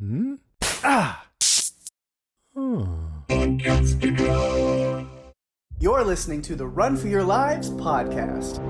Hmm? Ah! You're listening to the Run for Your Lives podcast.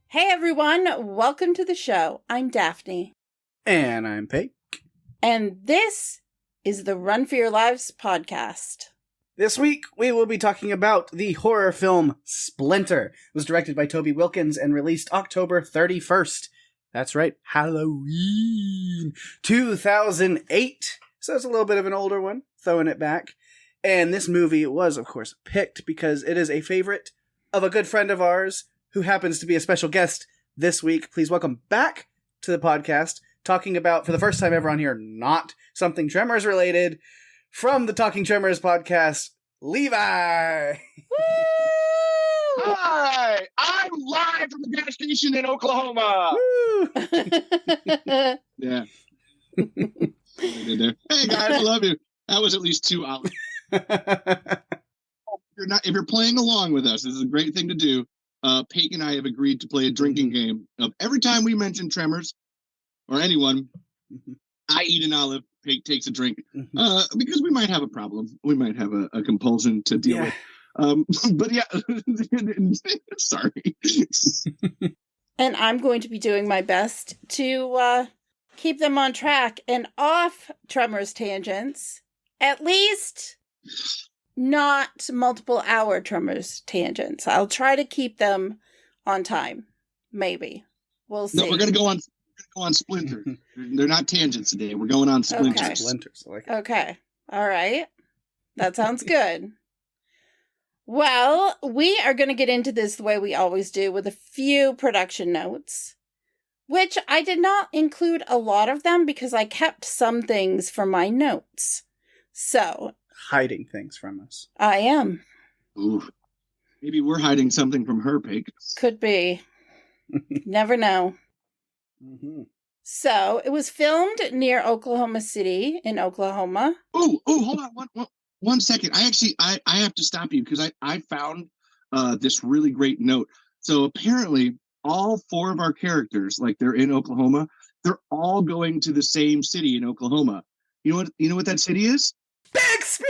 Hey everyone, welcome to the show. I'm Daphne. And I'm Pake. And this is the Run for Your Lives podcast. This week, we will be talking about the horror film Splinter. It was directed by Toby Wilkins and released October 31st. That's right, Halloween 2008. So it's a little bit of an older one, throwing it back. And this movie was, of course, picked because it is a favorite of a good friend of ours who happens to be a special guest this week. Please welcome back to the podcast, talking about, for the first time ever on here, not something Tremors related, from the Talking Tremors podcast, Levi! Woo! Hi! I'm live from the gas station in Oklahoma! Woo! Yeah. Hey guys, I love you. That was at least 2 hours. If you're playing along with us, this is a great thing to do. Pake and I have agreed to play a drinking game of every time we mention Tremors, or anyone, I eat an olive, Pake takes a drink, because we might have a problem. We might have a compulsion to deal with. But yeah, sorry. And I'm going to be doing my best to keep them on track and off Tremors tangents. At least not multiple hour Tremors tangents. I'll try to keep them on time. Maybe. We'll see. No, we're gonna go on Splinter. They're not tangents today. We're going on Splinter. Okay. Splinters. I like it. Okay. All right. That sounds good. Well, we are going to get into this the way we always do, with a few production notes, which I did not include a lot of them because I kept some things for my notes. So, Hiding things from us. I am. Ooh. Maybe we're hiding something from her, Pake. Could be. Never know. Mm-hmm. So, it was filmed near Oklahoma City in Oklahoma. Oh, hold on one second. I have to stop you because I found this really great note. So apparently all 4 of our characters, like they're in Oklahoma, they're all going to the same city in Oklahoma. You know what that city is? Bixby!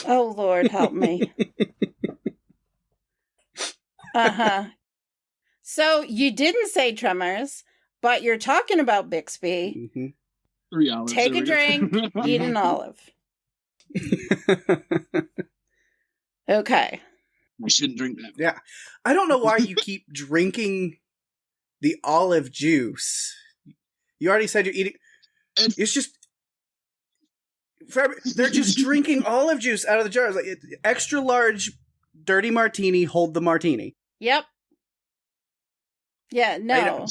Oh, Lord, help me. Uh-huh. So, you didn't say Tremors, but you're talking about Bixby. Mm-hmm. 3 olives. Take a drink, eat an olive. Okay. I shouldn't drink that. Yeah. I don't know why you keep drinking the olive juice. You already said you're eating... It's just... They're just drinking olive juice out of the jar. It's like extra large, dirty martini, hold the martini. Yep. Yeah, no.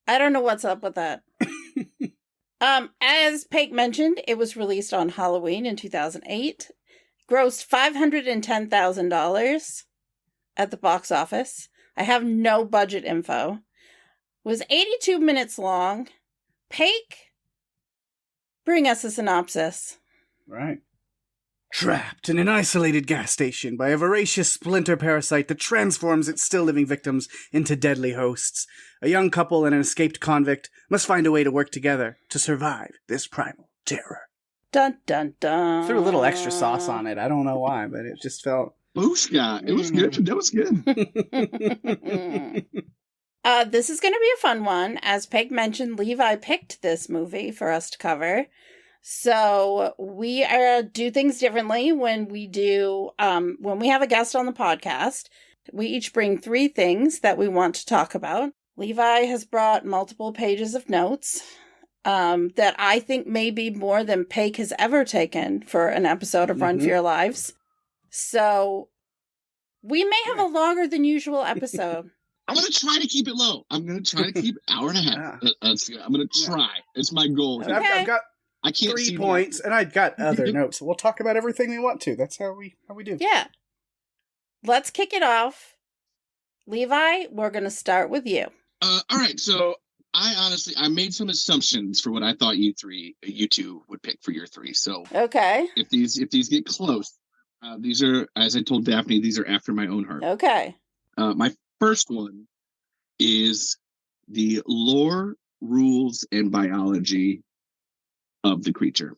I don't know what's up with that. As Pake mentioned, it was released on Halloween in 2008. Grossed $510,000 at the box office. I have no budget info. Was 82 minutes long. Pake, bring us a synopsis. Right. Trapped in an isolated gas station by a voracious splinter parasite that transforms its still-living victims into deadly hosts, a young couple and an escaped convict must find a way to work together to survive this primal terror. Dun, dun, dun. Threw a little extra sauce on it. I don't know why, but it just felt... Booshka. It was good. That was good. This is going to be a fun one. As Peg mentioned, Levi picked this movie for us to cover. So we do things differently when we have a guest on the podcast. We each bring 3 things that we want to talk about. Levi has brought multiple pages of notes that I think may be more than Pake has ever taken for an episode of Run for Your Lives. So we may have a longer than usual episode. I'm going to try to keep it low. I'm going to try to keep an hour and a half. I'm going to try. It's my goal. Okay. I can't 3 see points, and I got other notes. We'll talk about everything we want to. That's how we do. Yeah. Let's kick it off. Levi, we're going to start with you. All right, so I made some assumptions for what I thought you two would pick for your 3. So Okay. if these get close, these are, as I told Daphne, these are after my own heart. Okay. My first one is the lore, rules, and biology of the creature,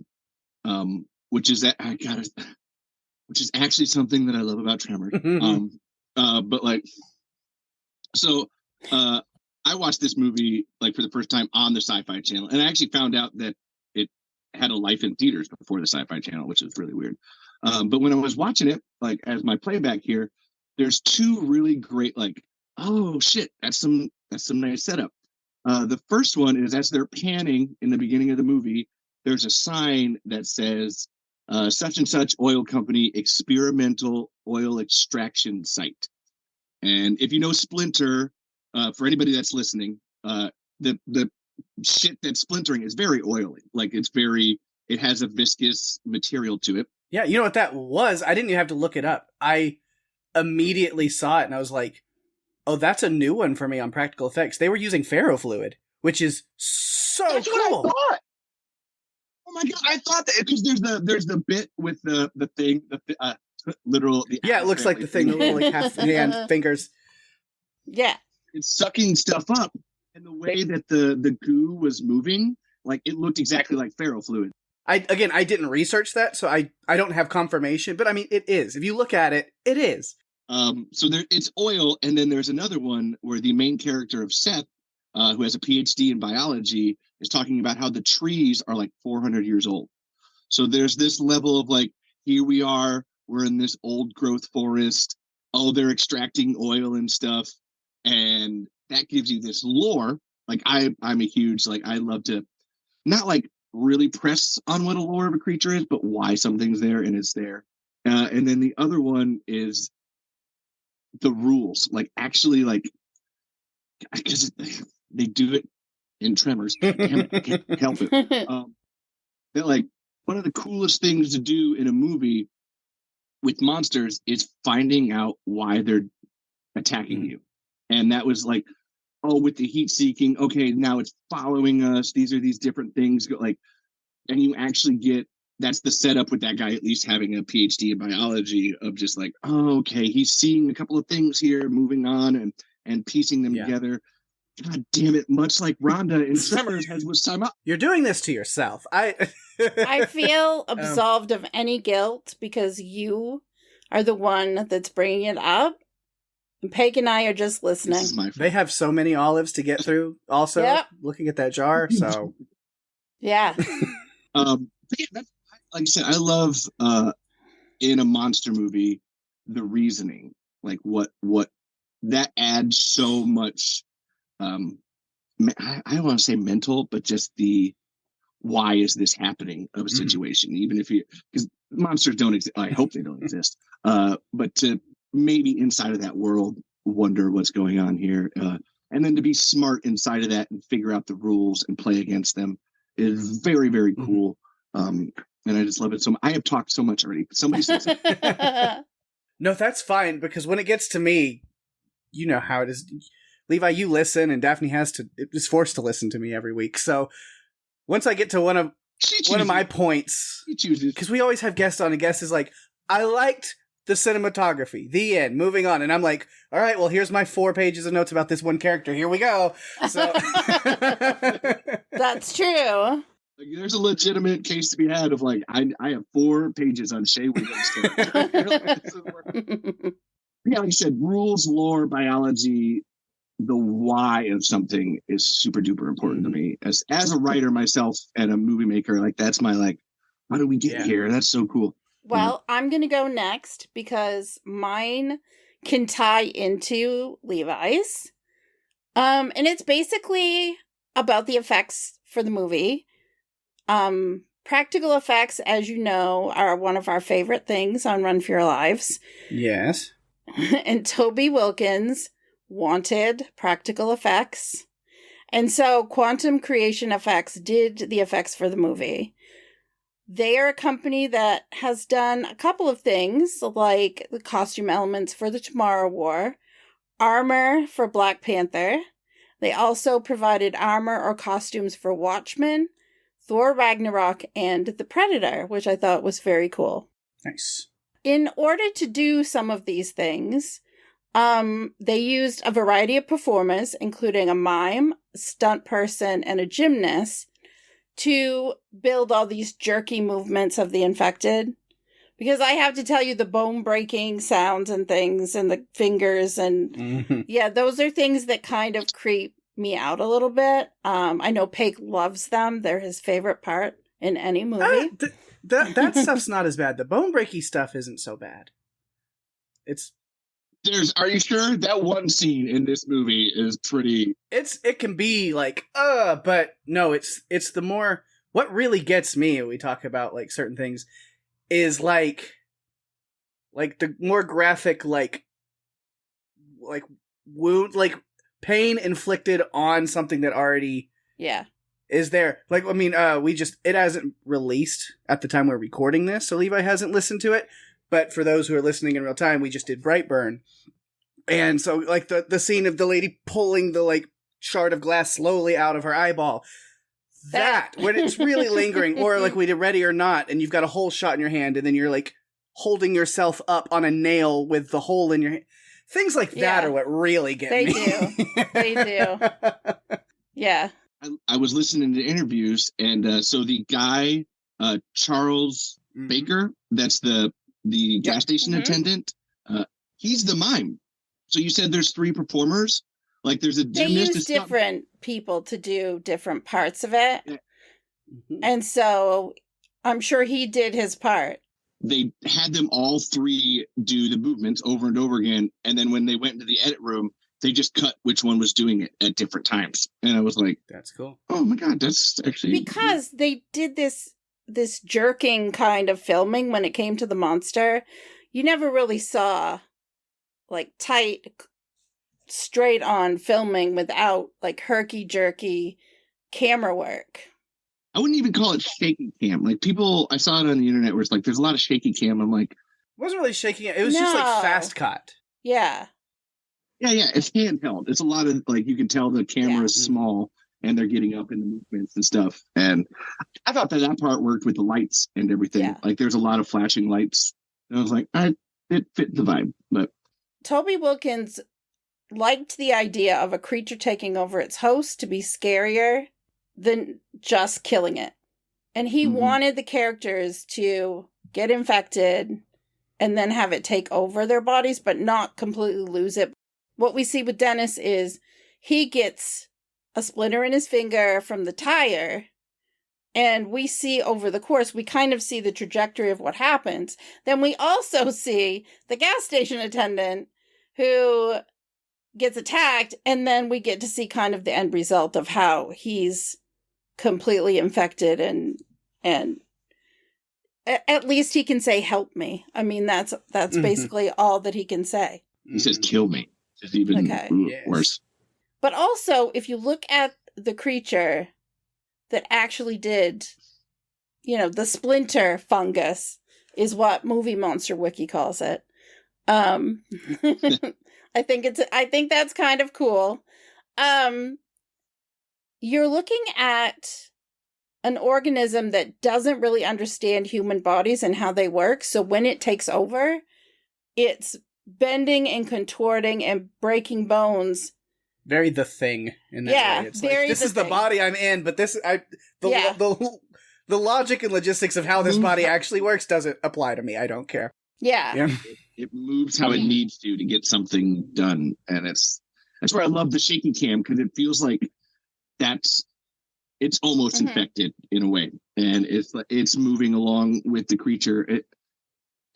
which is actually something that I love about Tremors. But like, so I watched this movie like for the first time on the Sci-Fi Channel, and I actually found out that it had a life in theaters before the Sci-Fi Channel, which is really weird. But when I was watching it, like as my playback here, there's 2 really great, like, oh shit, that's some nice setup. The first one is as they're panning in the beginning of the movie, there's a sign that says such and such oil company experimental oil extraction site. And if you know Splinter, for anybody that's listening, the shit that's splintering is very oily. Like it has a viscous material to it. Yeah, you know what that was? I didn't even have to look it up. I immediately saw it and I was like, oh, that's a new one for me on practical effects. They were using ferrofluid, which is so That's cool. What I thought. Oh my god, I thought that because there's the bit with the thing, literal. Yeah, it looks like the thing, the little like half hand fingers. Yeah. It's sucking stuff up, and the way that the goo was moving, like it looked exactly like ferrofluid. I didn't research that, so I don't have confirmation, but I mean, it is. If you look at it, it is. So it's oil, and then there's another one where the main character of Seth, who has a PhD in biology, is talking about how the trees are like 400 years old. So there's this level of like, here we are, we're in this old growth forest. Oh, they're extracting oil and stuff, and that gives you this lore. Like I'm a huge, like, I love to not like really press on what a lore of a creature is, but why something's there and it's there. And then the other one is the rules, like actually, like, because they do it in Tremors. Damn it, I can't help it. That like one of the coolest things to do in a movie with monsters is finding out why they're attacking you. And that was like, oh, with the heat seeking, okay, now it's following us. These are these different things, like, and you actually get, that's the setup with that guy at least having a PhD in biology of just like, oh, okay, he's seeing a couple of things here, moving on and piecing them together. God damn it, much like Rhonda in Tremors has with time up. You're doing this to yourself. I feel absolved of any guilt because you are the one that's bringing it up. And Pake and I are just listening. This is my fault. They have so many olives to get through also, looking at that jar, so. Yeah. Yeah, that's, like I said, I love in a monster movie the reasoning, like what that adds so much. I don't want to say mental, but just the why is this happening of a situation, even if you, because monsters don't exist. I hope they don't exist. But to maybe inside of that world wonder what's going on here, and then to be smart inside of that and figure out the rules and play against them is very, very cool. And I just love it so much. I have talked so much already. Somebody says No, that's fine, because when it gets to me, you know how it is. Levi, you listen, and Daphne is forced to listen to me every week. So once I get to one of my points, because we always have guests on, and guest is like, I liked the cinematography, the end, moving on. And I'm like, all right, well, here's my 4 pages of notes about this one character. Here we go. So That's true. Like, there's a legitimate case to be had of like, I have 4 pages on Shea Williams. Yeah, like you said, rules, lore, biology, the why of something is super duper important to me. As a writer myself and a movie maker, like that's my like, how do we get here? That's so cool. Well, I'm going to go next because mine can tie into Levi's. And it's basically about the effects for the movie. Practical effects, as you know, are one of our favorite things on Run for Your Lives. Yes. And Toby Wilkins wanted practical effects. And so Quantum Creation Effects did the effects for the movie. They are a company that has done a couple of things, like the costume elements for the Tomorrow War, armor for Black Panther. They also provided armor or costumes for Watchmen, Thor Ragnarok, and The Predator, which I thought was very cool. Nice. In order to do some of these things, they used a variety of performers, including a mime, stunt person, and a gymnast, to build all these jerky movements of the infected. Because I have to tell you, the bone-breaking sounds and things, and the fingers, and yeah, those are things that kind of creep me out a little bit. I know Pake loves them. They're his favorite part in any movie. That stuff's not as bad. The bone-breaking stuff isn't so bad. Are you sure? That one scene in this movie is pretty... It can be like, but no, it's the more... What really gets me when we talk about, like, certain things is, like the more graphic, like, wound, like, pain inflicted on something that already... Yeah. Is there. Like, I mean, it hasn't released at the time we're recording this, so Levi hasn't listened to it. But for those who are listening in real time, we just did Brightburn. And so, like, the scene of the lady pulling the, like, shard of glass slowly out of her eyeball. That, when it's really lingering, or like we did Ready or Not, and you've got a hole shot in your hand, and then you're, like, holding yourself up on a nail with the hole in your hand. Things like that are what really get me. They do. Yeah. I was listening to interviews, and so the guy, Charles Baker, that's the gas station attendant, he's the mime. So you said there's 3 performers? Like there's a gymnast. They use different people to do different parts of it. And so I'm sure he did his part. They had them all 3 do the movements over and over again. And then when they went into the edit room, they just cut which one was doing it at different times. And I was like, that's cool. Oh my God, that's actually... Because they did this jerking kind of filming when it came to the monster. You never really saw, like, tight, straight on filming without, like, herky-jerky camera work. I wouldn't even call it shaky cam. Like, people, I saw it on the internet where it's like, there's a lot of shaky cam. I'm like... It wasn't really shaking it. It was just, like, fast cut. Yeah. Yeah, it's handheld. It's a lot of, like, you can tell the camera is small and they're getting up in the movements and stuff. And I thought that part worked with the lights and everything. Yeah. Like, there's a lot of flashing lights. And I was like, it fit the vibe. But Toby Wilkins liked the idea of a creature taking over its host to be scarier than just killing it. And he wanted the characters to get infected and then have it take over their bodies, but not completely lose it. What we see with Dennis is he gets a splinter in his finger from the tire, and we see over the course, we kind of see the trajectory of what happens. Then we also see the gas station attendant who gets attacked, and then we get to see kind of the end result of how he's completely infected, and at least he can say, "Help me." I mean, that's basically all that he can say. He says, "Kill me." It's even worse. But also, if you look at the creature that actually did, the Splinter fungus is what Movie Monster Wiki calls it. I think that's kind of cool. You're looking at an organism that doesn't really understand human bodies and how they work. So when it takes over, it's bending and contorting and breaking bones. Very The Thing in that way. It's very like, this is the body I'm in, but the logic and logistics of how this body actually works doesn't apply to me. I don't care. Yeah. It moves how it needs to get something done. And that's where I love the shaky cam, because it feels like it's almost infected in a way. And it's moving along with the creature.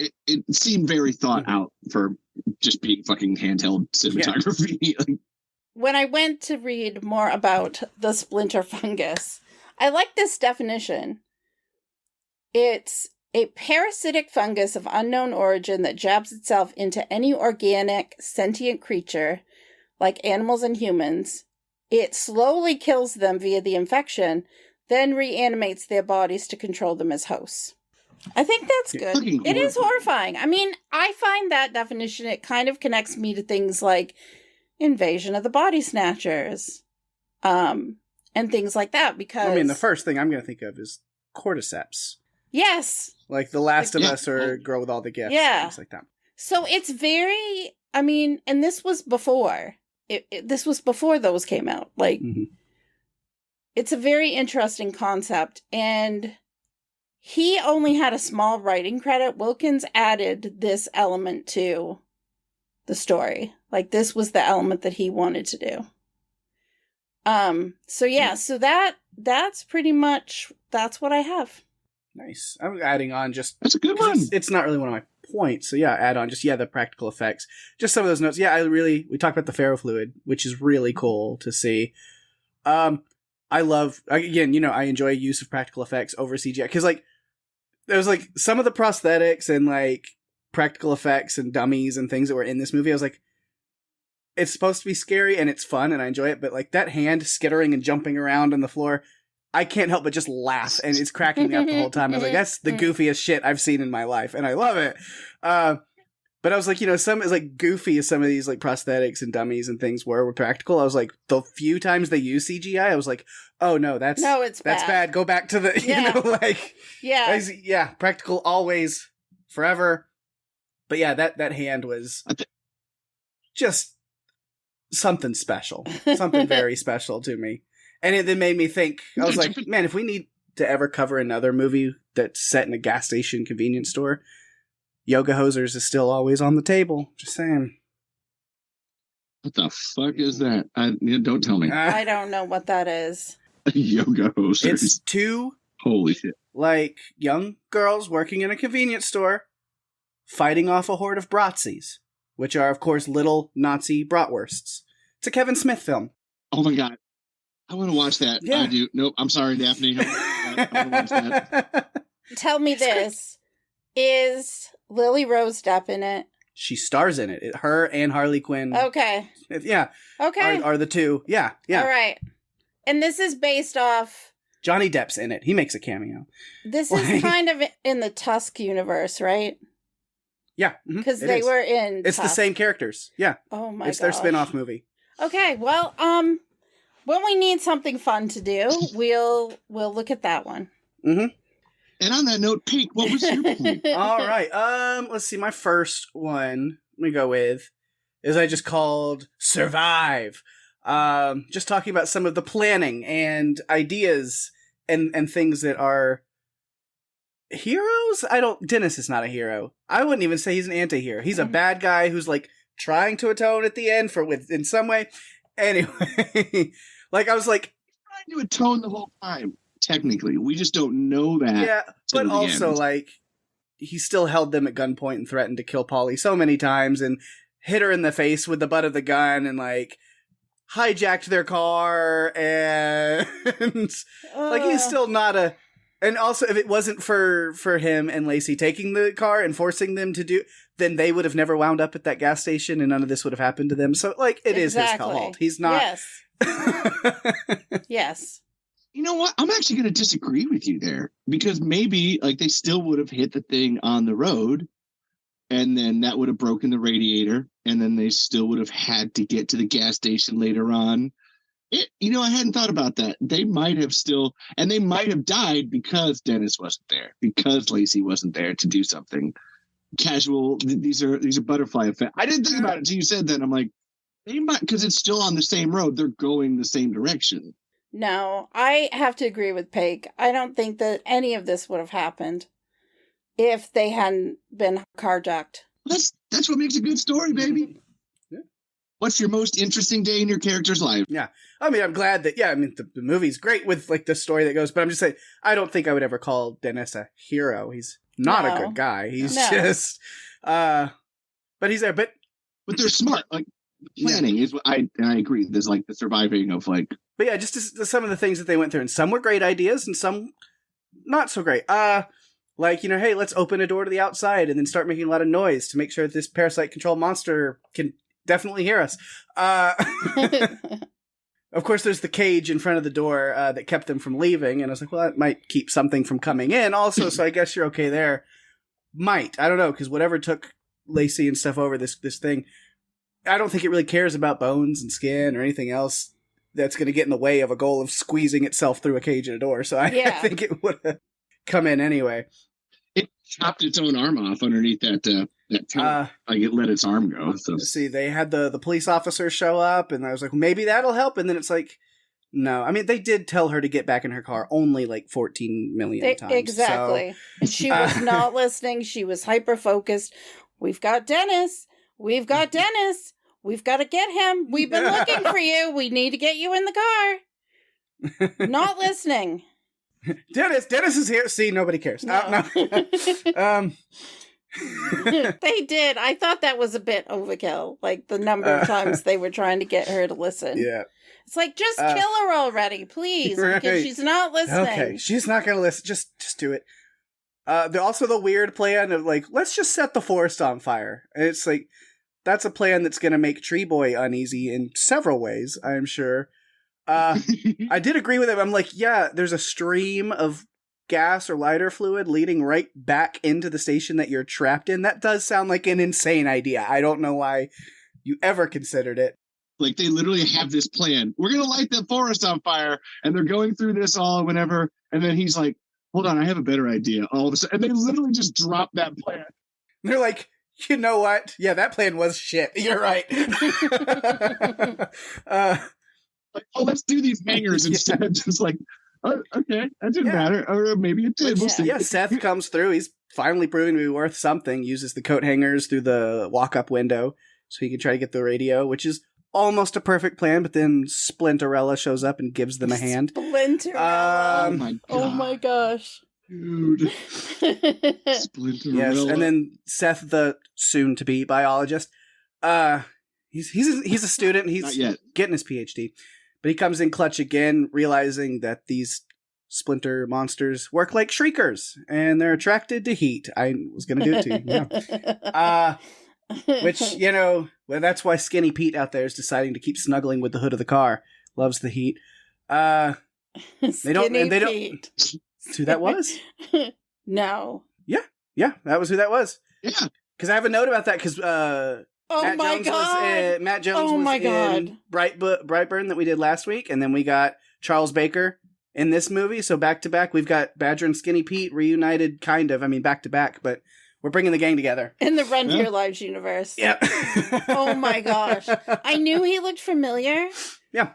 It seemed very thought out for just being fucking handheld cinematography. Yeah. When I went to read more about the Splinter fungus, I like this definition. It's a parasitic fungus of unknown origin that jabs itself into any organic, sentient creature, like animals and humans. It slowly kills them via the infection, then reanimates their bodies to control them as hosts. I think that's good. It is horrifying. I mean, I find that definition, it kind of connects me to things like Invasion of the Body Snatchers, and things like that, because... I mean, the first thing I'm going to think of is Cordyceps. Yes. Like The Last of Us or Girl with All the Gifts. Yeah. Things like that. So it's very... I mean, and this was before. This was before those came out. Like, It's a very interesting concept, and... He only had a small writing credit. Wilkins added this element to the story. Like, this was the element that he wanted to do. So that's pretty much, that's what I have. Nice. I'm adding on just... That's a good one. It's not really one of my points. So yeah, add on just, the practical effects. Just some of those notes. Yeah, we talked about the ferrofluid, which is really cool to see. I love, again, I enjoy use of practical effects over CGI. Because, like, there was, like, some of the prosthetics and, like, practical effects and dummies and things that were in this movie. I was like, it's supposed to be scary and it's fun and I enjoy it. But, like, that hand skittering and jumping around on the floor, I can't help but just laugh. And it's cracking me up the whole time. I was like, that's the goofiest shit I've seen in my life. And I love it. But I was like, some as like goofy as some of these like prosthetics and dummies and things were practical. I was like, the few times they use CGI, I was like, oh no, that's bad. Go back to the practical always, forever. But yeah, that hand was just something special, something very special to me, and it then made me think. I was like, man, if we need to ever cover another movie that's set in a gas station convenience store, Yoga Hosers is still always on the table. Just saying. What the fuck is that? Don't tell me. I don't know what that is. Yoga Hosers. It's two holy shit, like young girls working in a convenience store, fighting off a horde of Bratzies, which are of course little Nazi bratwursts. It's a Kevin Smith film. Oh my god, I want to watch that. Yeah. I do. Nope, I'm sorry, Daphne. I want to watch that. Tell me this. Is Lily Rose Depp in it? She stars in it. Her and Harley Quinn. Okay. Yeah. Okay. Are the two. Yeah. Yeah. All right. And this is based off... Johnny Depp's in it. He makes a cameo. This is kind of in the Tusk universe, right? Yeah. Because they were in It's Tusk. the same characters. Yeah. Oh my god. It's their spin-off movie. Okay. Well, when we need something fun to do, we'll look at that one. Mm-hmm. And on that note, Pake, what was your point? All right. Let's see. My first one, let me go with, is I just called Survive. Just talking about some of the planning and ideas and things that are heroes. Dennis is not a hero. I wouldn't even say he's an anti-hero. He's a bad guy who's like trying to atone at the end in some way. Anyway, like I was like trying to atone the whole time. Technically, we just don't know that. Yeah, but also like he still held them at gunpoint and threatened to kill Polly so many times and hit her in the face with the butt of the gun and like hijacked their car and like he's still not a. And also, if it wasn't for him and Lacey taking the car and forcing them to do, then they would have never wound up at that gas station and none of this would have happened to them. So like it is his fault. He's not. Yes. Yes. You know what? I'm actually going to disagree with you there because maybe like they still would have hit the thing on the road and then that would have broken the radiator and then they still would have had to get to the gas station later on. I hadn't thought about that. They might have and they might have died because Dennis wasn't there, because Lacey wasn't there to do something casual. These are butterfly effects. I didn't think about it until you said that. I'm like, they might, because it's still on the same road. They're going the same direction. No, I have to agree with Pake. I don't think that any of this would have happened if they hadn't been carjacked. That's what makes a good story, baby. Yeah. What's your most interesting day in your character's life? Yeah. I mean, I'm glad that, the movie's great with like the story that goes, but I'm just saying, I don't think I would ever call Dennis a hero. He's not a good guy. He's just, but he's there. But they're smart. Like, planning is what I agree. There's like the surviving of like. But yeah, just some of the things that they went through, and some were great ideas, and some not so great. Like hey, let's open a door to the outside and then start making a lot of noise to make sure that this parasite control monster can definitely hear us. of course, there's the cage in front of the door that kept them from leaving. And I was like, well, that might keep something from coming in also. So I guess you're okay there. Might. I don't know, because whatever took Lacey and stuff over this thing, I don't think it really cares about bones and skin or anything else that's going to get in the way of a goal of squeezing itself through a cage and a door. So I think it would have come in anyway. It chopped its own arm off underneath that tunnel. It let its arm go. So. See, they had the police officer show up, and I was like, well, maybe that'll help. And then it's like, no. I mean, they did tell her to get back in her car only like 14 million times. Exactly. So, and she was not listening. She was hyper-focused. We've got Dennis. We've got Dennis. We've got to get him. We've been looking for you. We need to get you in the car. Not listening. Dennis is here. See, nobody cares. No. No. They did. I thought that was a bit overkill. Like the number of times they were trying to get her to listen. Yeah. It's like, just kill her already, please. Right. Because she's not listening. Okay, she's not going to listen. Just do it. Also the weird plan of like, let's just set the forest on fire. And it's like, that's a plan that's going to make Tree Boy uneasy in several ways, I'm sure. I did agree with him. I'm like, yeah, there's a stream of gas or lighter fluid leading right back into the station that you're trapped in. That does sound like an insane idea. I don't know why you ever considered it. Like, they literally have this plan. We're going to light the forest on fire. And they're going through this all whenever. And then he's like, hold on, I have a better idea. All of a sudden. And they literally just drop that plan. They're like, you know what? Yeah, that plan was shit. You're right. Like, oh, let's do these hangers instead of just like, oh, okay, that didn't matter. Or maybe it did. We'll see. Yeah, Seth comes through. He's finally proving to be worth something. Uses the coat hangers through the walk-up window so he can try to get the radio, which is almost a perfect plan, but then Splinterella shows up and gives them a hand. Splinterella. Oh my gosh. Dude. Splinterella. Yes, and then Seth, the soon-to-be biologist, he's a student. He's getting his PhD. But he comes in clutch again, realizing that these splinter monsters work like shriekers, and they're attracted to heat. I was going to do it too. Yeah. Which, well, that's why Skinny Pete out there is deciding to keep snuggling with the hood of the car. Loves the heat. They don't. Pete. Who that was? No. Yeah, that was who that was. Yeah. Because I have a note about that. Because Matt Jones was in Brightburn that we did last week, and then we got Charles Baker in this movie. So back to back, we've got Badger and Skinny Pete reunited, kind of. I mean, back to back, but we're bringing the gang together in the Run for Your Lives universe. Yeah. Oh my gosh, I knew he looked familiar. Yeah,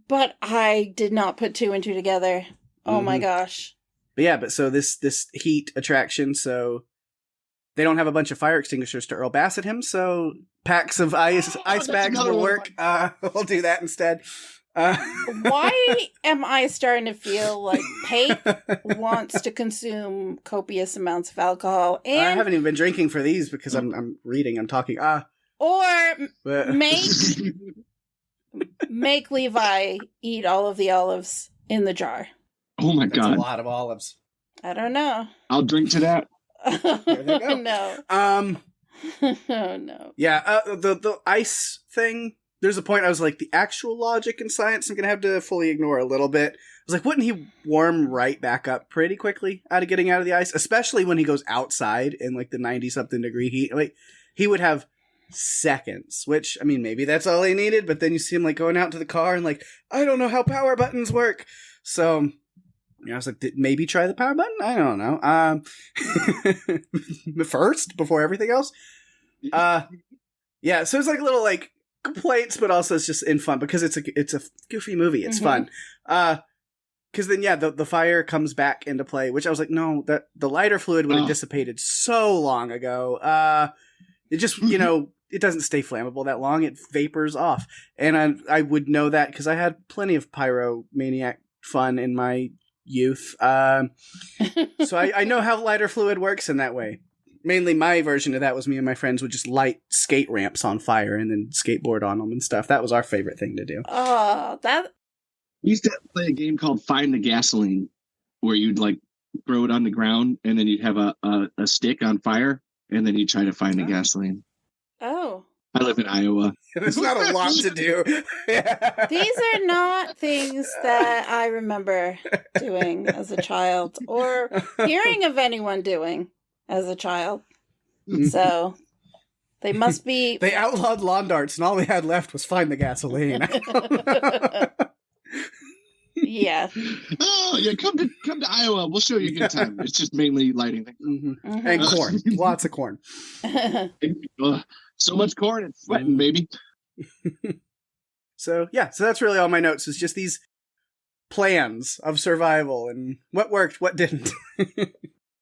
but I did not put two and two together. Oh my gosh. But yeah, so this heat attraction, so. They don't have a bunch of fire extinguishers to Earl Bassett him, so packs of ice bags will work. We'll do that instead. Why am I starting to feel like Pake wants to consume copious amounts of alcohol? And I haven't even been drinking for these because I'm reading, I'm talking. Make Levi eat all of the olives in the jar. Oh my God. That's a lot of olives. I don't know. I'll drink to that. There they go. No. Oh no. Yeah, the ice thing. There's a point I was like, the actual logic and science I'm gonna have to fully ignore a little bit. I was like, wouldn't he warm right back up pretty quickly out of getting out of the ice, especially when he goes outside in like the 90-something degree heat? Like he would have seconds. Which I mean, maybe that's all he needed. But then you see him like going out to the car and like, I don't know how power buttons work. So. I was like, maybe try the power button? I don't know. First, before everything else. Yeah, so it's like little like complaints, but also it's just in fun because it's a goofy movie. It's fun. Because then, the fire comes back into play, which I was like, no, that the lighter fluid would have dissipated so long ago. It just, it doesn't stay flammable that long. It vapors off. And I would know that because I had plenty of pyromaniac fun in my youth. So I know how lighter fluid works in that way. Mainly my version of that was me and my friends would just light skate ramps on fire and then skateboard on them and stuff. That was our favorite thing to do. We used to play a game called Find the Gasoline, where you'd like throw it on the ground and then you'd have a stick on fire and then you'd try to find the gasoline. Oh. I live in Iowa. There's not a lot to do. These are not things that I remember doing as a child or hearing of anyone doing as a child. So they must be. They outlawed lawn darts, and all they had left was find the gasoline. Yeah. Oh yeah, come to Iowa. We'll show you a good time. It's just mainly lighting things. Mm-hmm. And corn, lots of corn. So much corn and sweating, baby. So that's really all my notes. Is just these plans of survival and what worked, what didn't.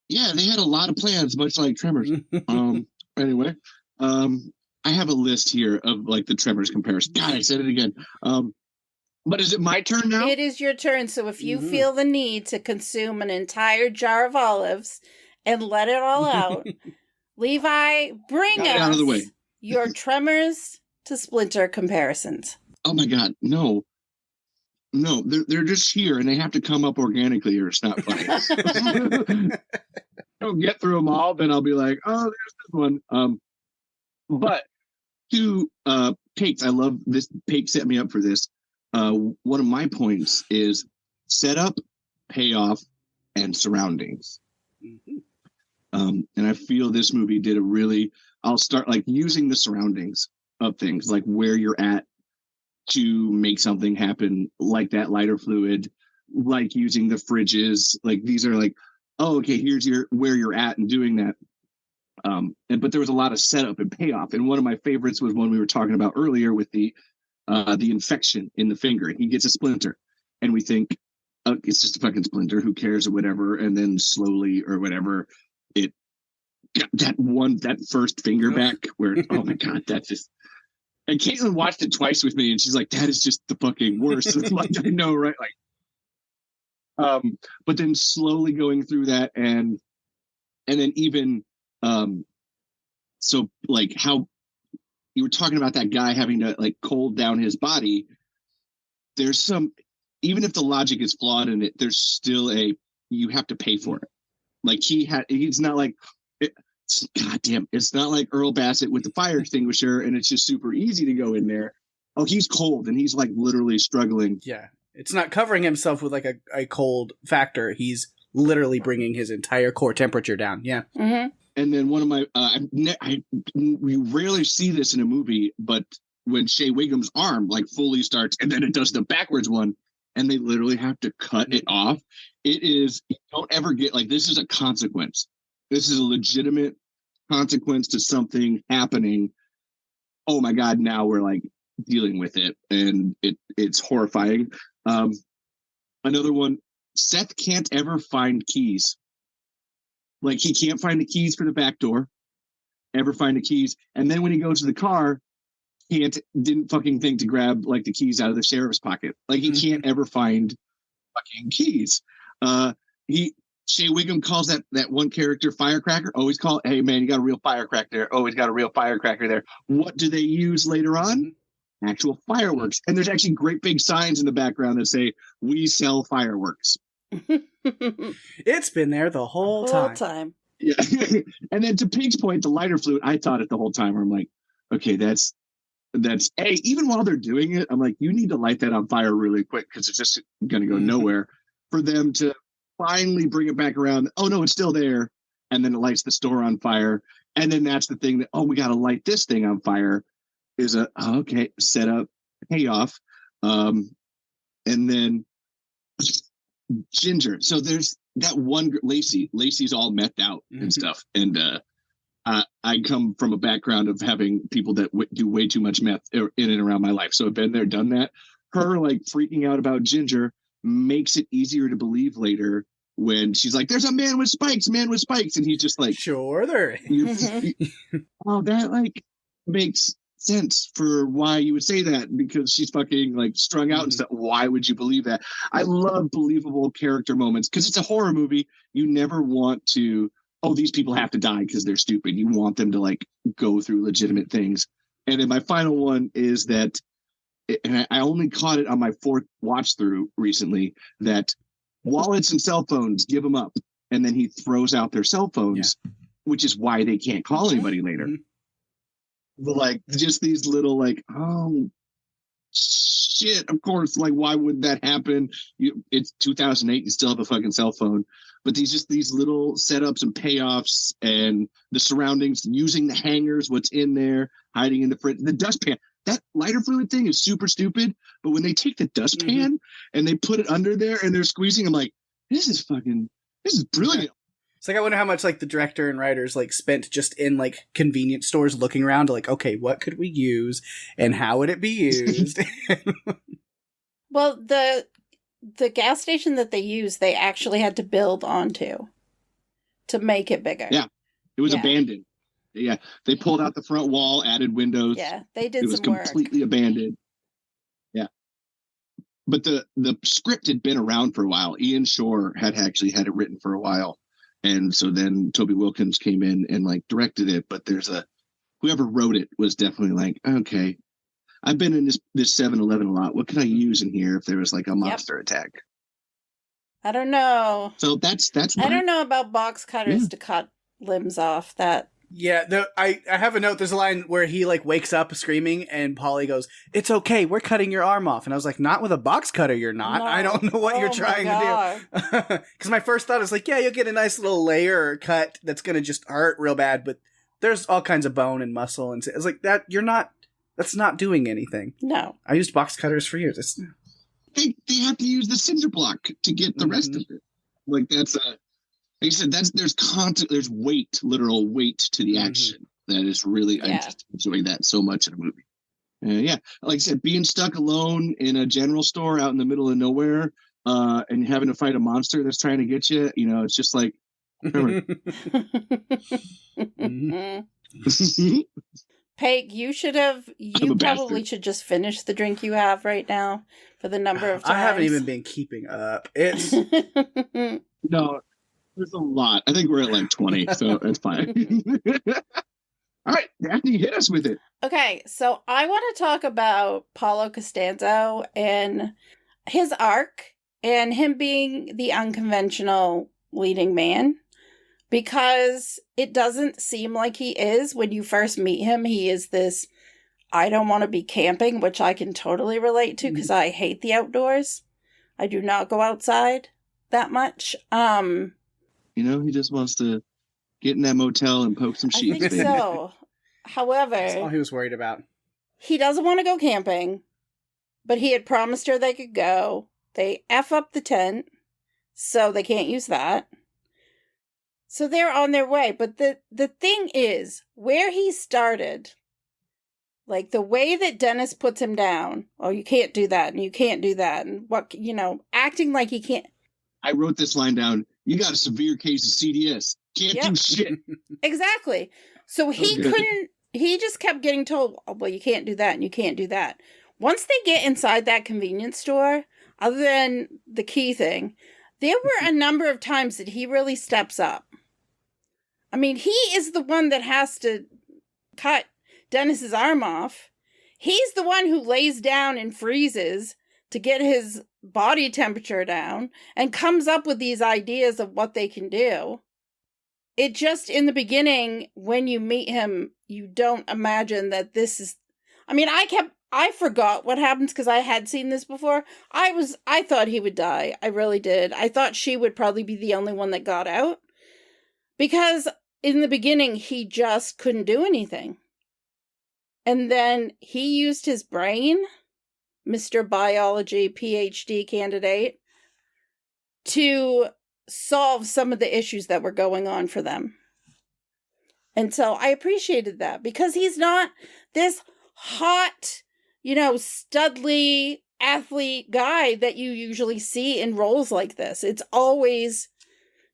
Yeah, they had a lot of plans, much like Tremors. Anyway, I have a list here of like the Tremors comparison. God, I said it again. But is it my turn now? It is your turn. So if you feel the need to consume an entire jar of olives and let it all out, Levi, bring us out of the way. Your Tremors to Splinter comparisons. Oh my God, no, they're just here and they have to come up organically, or it's not funny. Don't get through them all, then I'll be like, oh, there's this one. But to Pake's, I love this. Pake set me up for this. One of my points is setup, payoff, and surroundings. And I feel this movie did a really. I'll start like using the surroundings of things, like where you're at to make something happen, like that lighter fluid, like using the fridges. Like these are like, oh, okay, here's where you're at and doing that. But there was a lot of setup and payoff. And one of my favorites was one we were talking about earlier with the infection in the finger. He gets a splinter, and we think it's just a fucking splinter. Who cares or whatever? And then slowly or whatever, it got that first finger back. Where oh my God, that's just. And Caitlin watched it twice with me, and she's like, "That is just the fucking worst." I'm like, I know, right? Like, but then slowly going through that, and then even, so like how you were talking about that guy having to like cold down his body. There's some, even if the logic is flawed in it, there's still you have to pay for it. Like he's not like. Goddamn, it's not like Earl Bassett with the fire extinguisher and it's just super easy to go in there. Oh, he's cold and he's like literally struggling. Yeah, it's not covering himself with like a cold factor. He's literally bringing his entire core temperature down. Yeah. Mm-hmm. And then one of my, we rarely see this in a movie, but when Shea Wiggum's arm like fully starts and then it does the backwards one and they literally have to cut it off. It is, you don't ever get like, this is a consequence. This is a legitimate consequence to something happening. Oh my God, now we're like dealing with it and it's horrifying. Another one, Seth can't ever find keys. Like he can't find the keys for the back door, ever find the keys. And then when he goes to the car, didn't fucking think to grab like the keys out of the sheriff's pocket. Like he can't ever find fucking keys. Shea Wiggum calls that one character firecracker. Always call, hey man, you got a real firecracker there. Always got a real firecracker there. What do they use later on? Actual fireworks. And there's actually great big signs in the background that say, we sell fireworks. It's been there the whole time. Yeah. And then to Pake's point, the lighter fluid, I thought it the whole time where I'm like, okay, that's hey, even while they're doing it, I'm like, you need to light that on fire really quick because it's just going to go nowhere for them to finally bring it back around. Oh no, it's still there. And then it lights the store on fire. And then that's the thing that, oh, we got to light this thing on fire is okay, set up, payoff. And then Ginger. So there's that one, Lacey's all methed out and stuff. And I come from a background of having people that do way too much meth in and around my life. So I've been there, done that. Her like freaking out about Ginger makes it easier to believe later when she's like, there's a man with spikes. And he's just like, sure there is. Oh, that like makes sense for why you would say that, because she's fucking like strung out and stuff. Why would you believe that? I love believable character moments because it's a horror movie. You never want to, oh, these people have to die because they're stupid. You want them to like go through legitimate things. And then my final one is that, and I only caught it on my fourth watch through recently, that wallets and cell phones, give them up. And then he throws out their cell phones, which is why they can't call anybody later. Like, just these little, like, oh, shit, of course, like, why would that happen? It's 2008, you still have a fucking cell phone. But these little setups and payoffs and the surroundings, using the hangers, what's in there, hiding in the fridge, the dustpan. That lighter fluid thing is super stupid, but when they take the dustpan and they put it under there and they're squeezing, I'm like, this is brilliant. It's like, I wonder how much like the director and writers like spent just in like convenience stores looking around to like, okay, what could we use and how would it be used? Well, the gas station that they used, they actually had to build onto to make it bigger. Yeah, it was abandoned. Yeah, they pulled out the front wall, added windows. Yeah, they did some work. It was completely abandoned. Yeah. But the script had been around for a while. Ian Shore had actually had it written for a while. And so then Toby Wilkins came in and like directed it. But whoever wrote it was definitely like, okay, I've been in this 7-Eleven a lot. What could I use in here if there was like a monster attack? I don't know. So that's I don't know about box cutters to cut limbs off. That. Yeah, I have a note. There's a line where he like wakes up screaming, and Polly goes, "It's okay, we're cutting your arm off." And I was like, "Not with a box cutter, you're not." No. I don't know what you're trying to do. Because my first thought is like, yeah, you'll get a nice little layer cut that's gonna just hurt real bad, but there's all kinds of bone and muscle, and it's like that. That's not doing anything. No, I used box cutters for years. They have to use the cinder block to get the rest of it. Like that's like I said, there's weight, literal weight to the action. That is really, I'm just enjoying that so much in a movie. Yeah, like I said, being stuck alone in a general store out in the middle of nowhere, and having to fight a monster that's trying to get you, it's just like, Pake, you probably should just finish the drink you have right now for the number of times. I haven't even been keeping up. It's no. There's a lot. I think we're at like 20, so it's fine. All right, Daphne, hit us with it. Okay, so I want to talk about Paulo Costanzo and his arc and him being the unconventional leading man, because it doesn't seem like he is. When you first meet him, he is this, I don't want to be camping, which I can totally relate to because I hate the outdoors. I do not go outside that much. He just wants to get in that motel and poke some sheep. I think so. However, that's all he was worried about. He doesn't want to go camping, but he had promised her they could go. They F up the tent, so they can't use that. So they're on their way. But the thing is, where he started, like the way that Dennis puts him down, oh, you can't do that, and you can't do that, and acting like he can't. I wrote this line down. You got a severe case of CDS. Can't do shit. Exactly. So he couldn't, he just kept getting told, oh, well, you can't do that and you can't do that. Once they get inside that convenience store, other than the key thing, there were a number of times that he really steps up. I mean, he is the one that has to cut Dennis's arm off. He's the one who lays down and freezes to get his body temperature down and comes up with these ideas of what they can do. It just, in the beginning, when you meet him, you don't imagine that this is... I mean, I forgot what happens because I had seen this before. I thought he would die. I really did. I thought she would probably be the only one that got out. Because in the beginning, he just couldn't do anything. And then he used his brain, Mr. Biology PhD candidate, to solve some of the issues that were going on for them. And so I appreciated that because he's not this hot, studly athlete guy that you usually see in roles like this. It's always,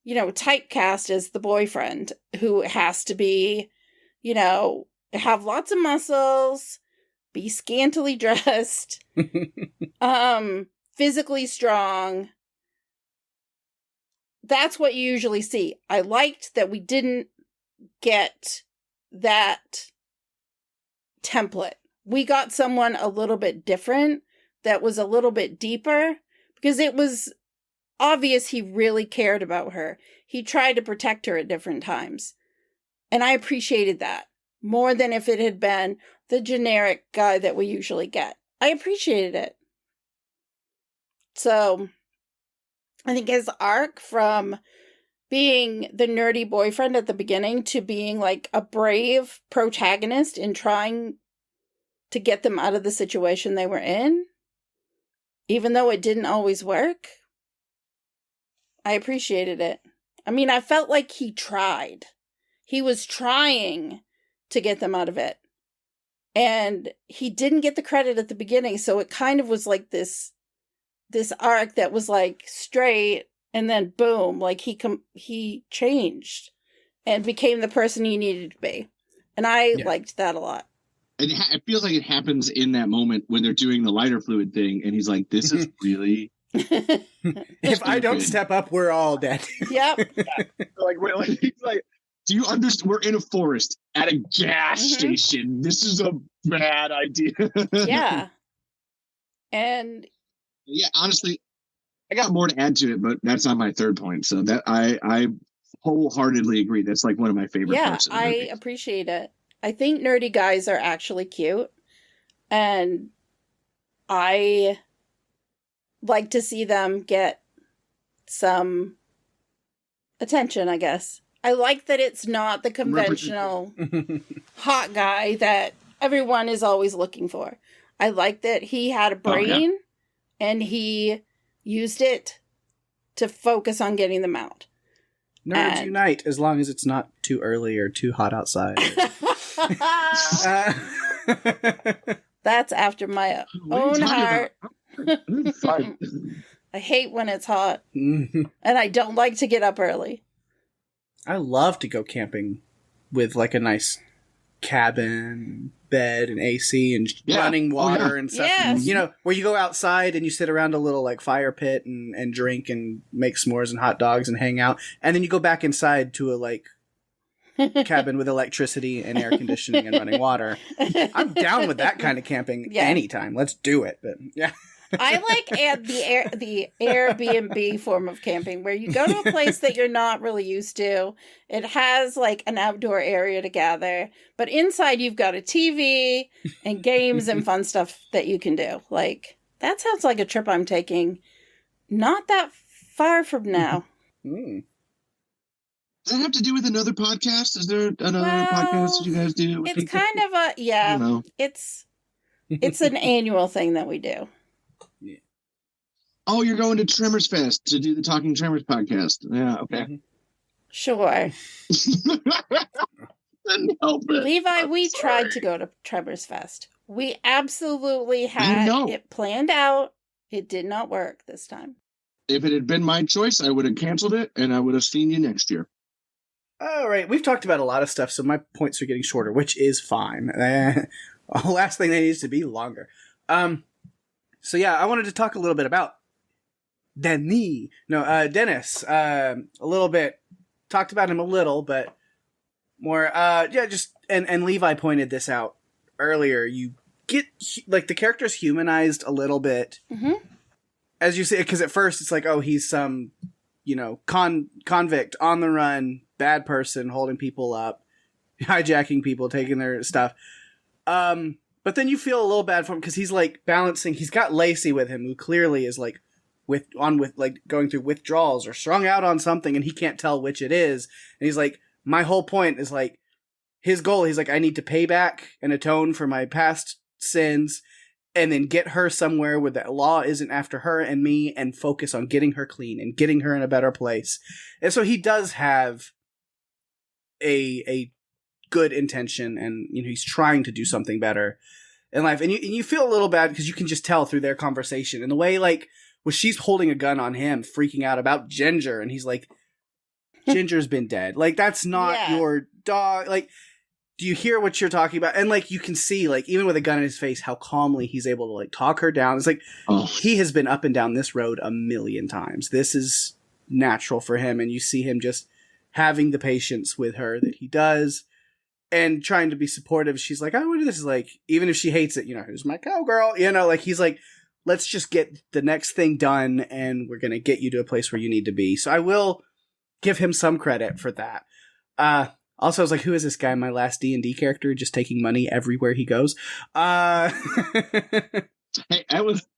typecast as the boyfriend who has to be, have lots of muscles, be scantily dressed, physically strong. That's what you usually see. I liked that we didn't get that template. We got someone a little bit different that was a little bit deeper because it was obvious he really cared about her. He tried to protect her at different times. And I appreciated that more than if it had been the generic guy that we usually get. I appreciated it. So I think his arc from being the nerdy boyfriend at the beginning to being like a brave protagonist in trying to get them out of the situation they were in, even though it didn't always work, I appreciated it. I mean, I felt like he tried. He was trying to get them out of it. And he didn't get the credit at the beginning, so it kind of was like this arc that was like straight, and then boom, like he changed and became the person he needed to be. And I liked that a lot. It feels like it happens in that moment when they're doing the lighter fluid thing, and he's like, "This is really." If I don't step up, we're all dead. Yep. He's like, "Do you understand? We're in a forest at a gas station. This is a bad idea." Yeah. And yeah, honestly, I got more to add to it, but that's on my third point. So that I wholeheartedly agree. That's like one of my favorite parts of the movie. I appreciate it. I think nerdy guys are actually cute, and I like to see them get some attention, I guess. I like that it's not the conventional hot guy that everyone is always looking for. I like that he had a brain and he used it to focus on getting them out. Nerds unite, as long as it's not too early or too hot outside. That's after my own heart. I hate when it's hot. And I don't like to get up early. I love to go camping with like a nice cabin, bed, and AC, and running water and stuff. Yes. You know, where you go outside and you sit around a little like fire pit and drink and make s'mores and hot dogs and hang out. And then you go back inside to a like cabin with electricity and air conditioning and running water. I'm down with that kind of camping anytime. Let's do it. But yeah. I like the Airbnb form of camping, where you go to a place that you're not really used to. It has like an outdoor area to gather, but inside you've got a TV and games and fun stuff that you can do. Like, that sounds like a trip I'm taking not that far from now. Does that have to do with another podcast? Is there another podcast that you guys do? It's kind of a, it's an annual thing that we do. Yeah. Oh, you're going to Tremors Fest to do the Talking Tremors podcast. Yeah, okay. Sure. Levi, we sorry. tried to go to Tremors Fest. We absolutely had it planned out. It did not work this time. If it had been my choice, I would have canceled it, and I would have seen you next year. All right, we've talked about a lot of stuff, so my points are getting shorter, which is fine. The last thing that needs to be longer. So yeah, I wanted to talk a little bit about Dennis. Dennis. A little bit. Talked about him a little, but more. And Levi pointed this out earlier. You get like the character's humanized a little bit, as you say, because at first it's like, oh, he's some, convict on the run, bad person, holding people up, hijacking people, taking their stuff. But then you feel a little bad for him because he's like balancing. He's got Lacey with him, who clearly is like going through withdrawals or strung out on something, and he can't tell which it is. And he's like, my whole point is like his goal. He's like, I need to pay back and atone for my past sins, and then get her somewhere where the law isn't after her and me, and focus on getting her clean and getting her in a better place. And so he does have a good intention, and he's trying to do something better in life, and you feel a little bad because you can just tell through their conversation and the way like when she's holding a gun on him, freaking out about Ginger, and he's like, Ginger's been dead, like that's not your dog. Like, do you hear what you're talking about? And like you can see, like even with a gun in his face, how calmly he's able to like talk her down. It's like he has been up and down this road a million times. This is natural for him, and you see him just having the patience with her that he does. And trying to be supportive. She's like, I would do this. Is like, even if she hates it, who's my cowgirl? Like he's like, let's just get the next thing done, and we're going to get you to a place where you need to be. So I will give him some credit for that. Also, I was like, who is this guy? My last D&D character, just taking money everywhere he goes. Hey,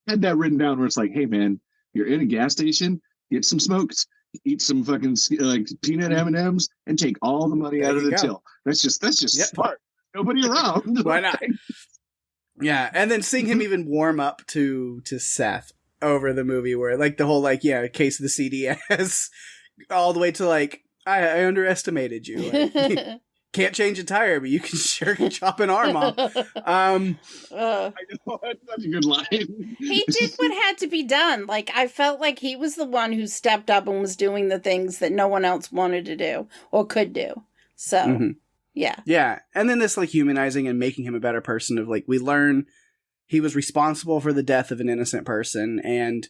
had that written down where it's like, hey man, you're in a gas station, get some smokes, eat some fucking like peanut M&Ms, and take all the money out of the till. That's just smart. Nobody around. Why not? Yeah, and then seeing him even warm up to Seth over the movie, where like the whole like case of the CDS, all the way to like I underestimated you. Like, can't change a tire, but you can sure chop an arm off. I know, that's such a good line. He did what had to be done. Like, I felt like he was the one who stepped up and was doing the things that no one else wanted to do or could do. So, yeah. Yeah, and then this, like, humanizing and making him a better person of, like, we learn he was responsible for the death of an innocent person, and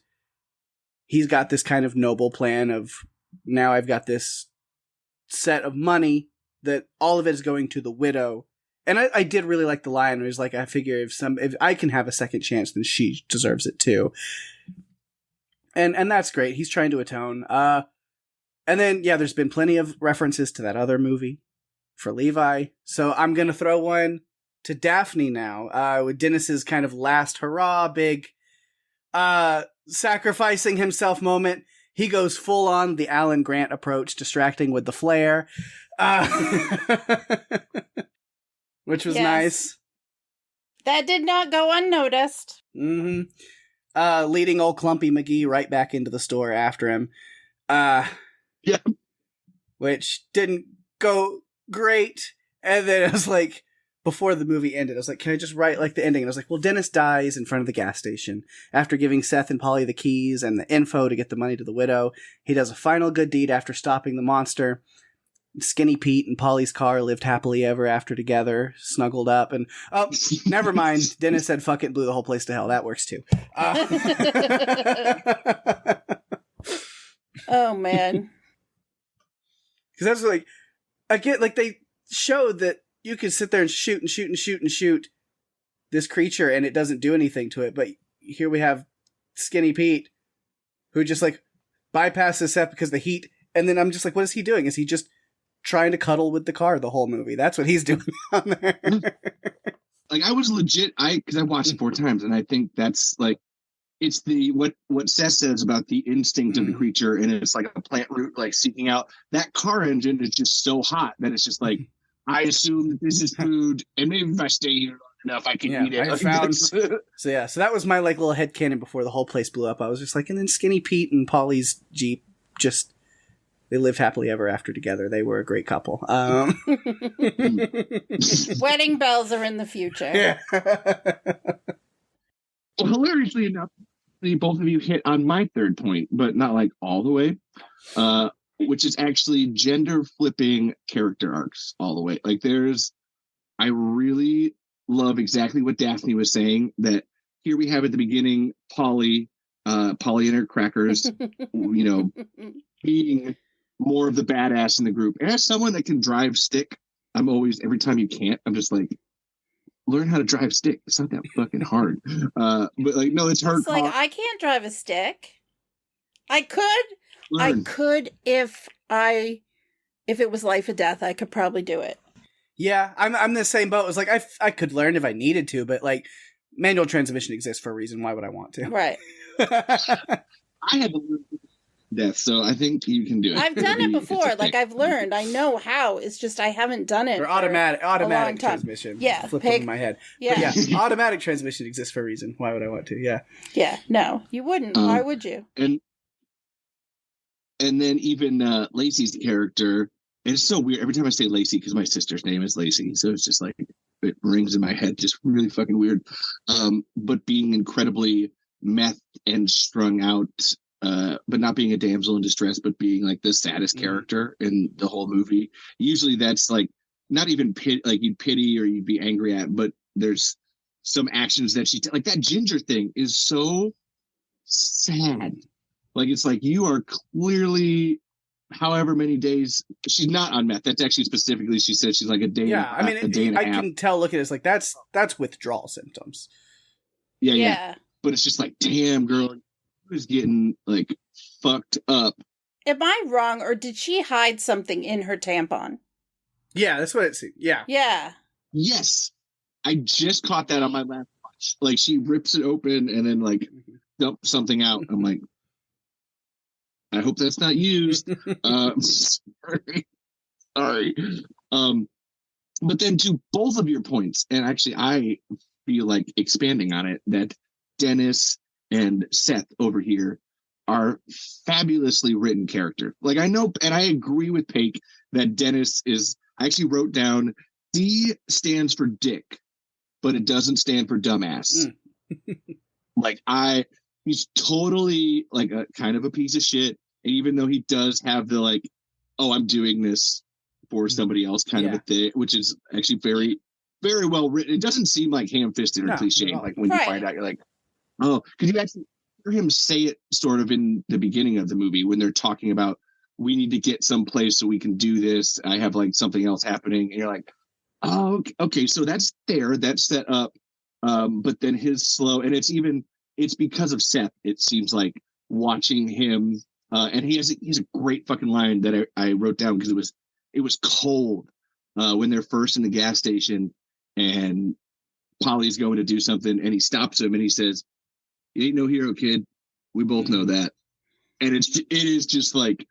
he's got this kind of noble plan of, now I've got this set of money that all of it is going to the widow. And I did really like the line where he's like, I figure if I can have a second chance, then she deserves it too. And that's great. He's trying to atone. And then, there's been plenty of references to that other movie for Levi. So I'm going to throw one to Daphne now, with Dennis's kind of last hurrah, big sacrificing himself moment. He goes full on the Alan Grant approach, distracting with the flare. Which was nice. That did not go unnoticed. Leading old Clumpy McGee right back into the store after him. Which didn't go great. And then I was like, before the movie ended, I was like, can I just write like the ending? And I was like, well, Dennis dies in front of the gas station. After giving Seth and Polly the keys and the info to get the money to the widow, he does a final good deed after stopping the monster. Skinny Pete and Polly's car lived happily ever after together, snuggled up, and never mind. Dennis said fuck it and blew the whole place to hell. That works too. Oh man. Because that's like, again, like they showed that you can sit there and shoot and shoot and shoot and shoot this creature and it doesn't do anything to it. But here we have Skinny Pete who just like bypasses Seth because of the heat. And then I'm just like, what is he doing? Is he just trying to cuddle with the car the whole movie? That's what he's doing on there. Like I was legit, because I watched it 4 times, and I think that's like, it's the what Seth says about the instinct of the creature, and it's like a plant root like seeking out. That car engine is just so hot that it's just like, I assume that this is food, and maybe if I stay here long enough, I can eat it. I found so that was my like little headcanon before the whole place blew up. I was just like, and then Skinny Pete and Polly's Jeep just. They lived happily ever after together. They were a great couple. Wedding bells are in the future. Yeah. Well, hilariously enough, both of you hit on my third point, but not like all the way, which is actually gender flipping character arcs all the way. Like I really love exactly what Daphne was saying, that here we have at the beginning, Polly and her crackers, being more of the badass in the group. And as someone that can drive stick, I'm always, every time you can't, I'm just like, learn how to drive stick. It's not that fucking hard. But like, no, it's hard. It's like, I can't drive a stick. I could if it was life or death, I could probably do it. Yeah, I'm the same boat. It was like, I could learn if I needed to, but like, manual transmission exists for a reason. Why would I want to? Right. I had to learn death, so I think you can do it. I've done it before. Like I've learned. I know how. It's just I haven't done it. Or automatic transmission. Yeah, flip in my head. Yeah, automatic transmission exists for a reason. Why would I want to? Yeah. Yeah. No, you wouldn't. Why would you? And then even Lacey's character. And it's so weird every time I say Lacey because my sister's name is Lacey, so it's just like it rings in my head, just really fucking weird. But being incredibly meth and strung out. But not being a damsel in distress, but being like the saddest character in the whole movie. Usually that's like not even like you'd pity or you'd be angry at, but there's some actions that like that Ginger thing is so sad. Like it's like you are clearly however many days she's not on meth. That's actually specifically she said she's like a day. Yeah, I mean, I can tell. Look at it, it's like that's withdrawal symptoms. Yeah. But it's just like, damn, girl. Was getting like fucked up. Am I wrong, or did she hide something in her tampon? Yeah, that's what it seems. Yeah. Yeah. Yes. I just caught that on my last watch. Like, she rips it open and then, like, dumps something out. I'm like, I hope that's not used. Sorry. But then to both of your points, and actually I feel like expanding on it, that Dennis and Seth over here are fabulously written characters. Like, I know, and I agree with Pake that Dennis is, I actually wrote down, D stands for dick, but it doesn't stand for dumbass. Like, he's totally like a kind of a piece of shit. And even though he does have the like, oh, I'm doing this for somebody else kind of a thing, which is actually very, very well written. It doesn't seem like ham-fisted or cliche. Like, when you find out, you're like, oh, because you actually hear him say it sort of in the beginning of the movie when they're talking about, we need to get someplace so we can do this. I have like something else happening. And you're like, oh, okay. So that's there. That's set up. But then his slow, and it's because of Seth. It seems like watching him, and he has a great fucking line that I wrote down because it was cold when they're first in the gas station and Polly's going to do something and he stops him and he says, "You ain't no hero, kid. We both know that." And it is just like,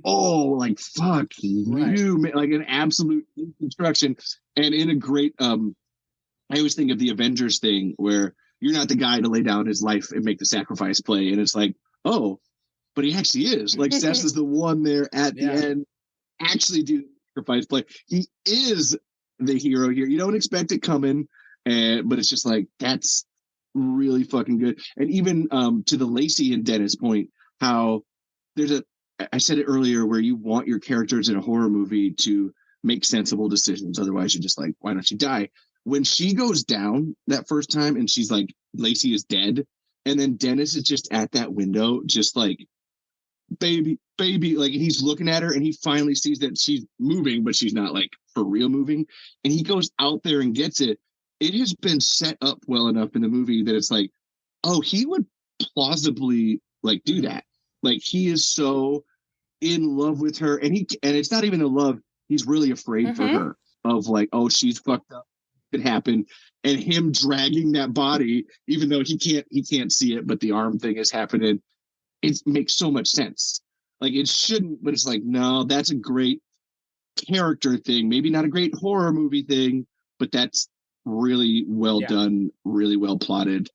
oh, like, fuck you, man. Like an absolute instruction. And in a great, I always think of the Avengers thing where you're not the guy to lay down his life and make the sacrifice play. And it's like, oh, but he actually is. Like, Seth is the one there at the end actually do the sacrifice play. He is the hero here. You don't expect it coming, but it's just like, that's really fucking good. And even to the Lacey and Dennis point, how I said it earlier, where you want your characters in a horror movie to make sensible decisions. Otherwise, you're just like, why don't you die? When she goes down that first time and she's like, Lacey is dead, and then Dennis is just at that window, just like, baby, like, he's looking at her and he finally sees that she's moving, but she's not like for real moving. And he goes out there and gets it. It has been set up well enough in the movie that it's like, oh, he would plausibly like do that. Like, he is so in love with her, and it's not even a love. He's really afraid for her of like, oh, she's fucked up. It happened, and him dragging that body, even though he can't see it, but the arm thing is happening. It makes so much sense. Like, it shouldn't, but it's like, no, that's a great character thing. Maybe not a great horror movie thing, but that's really well done, really well plotted.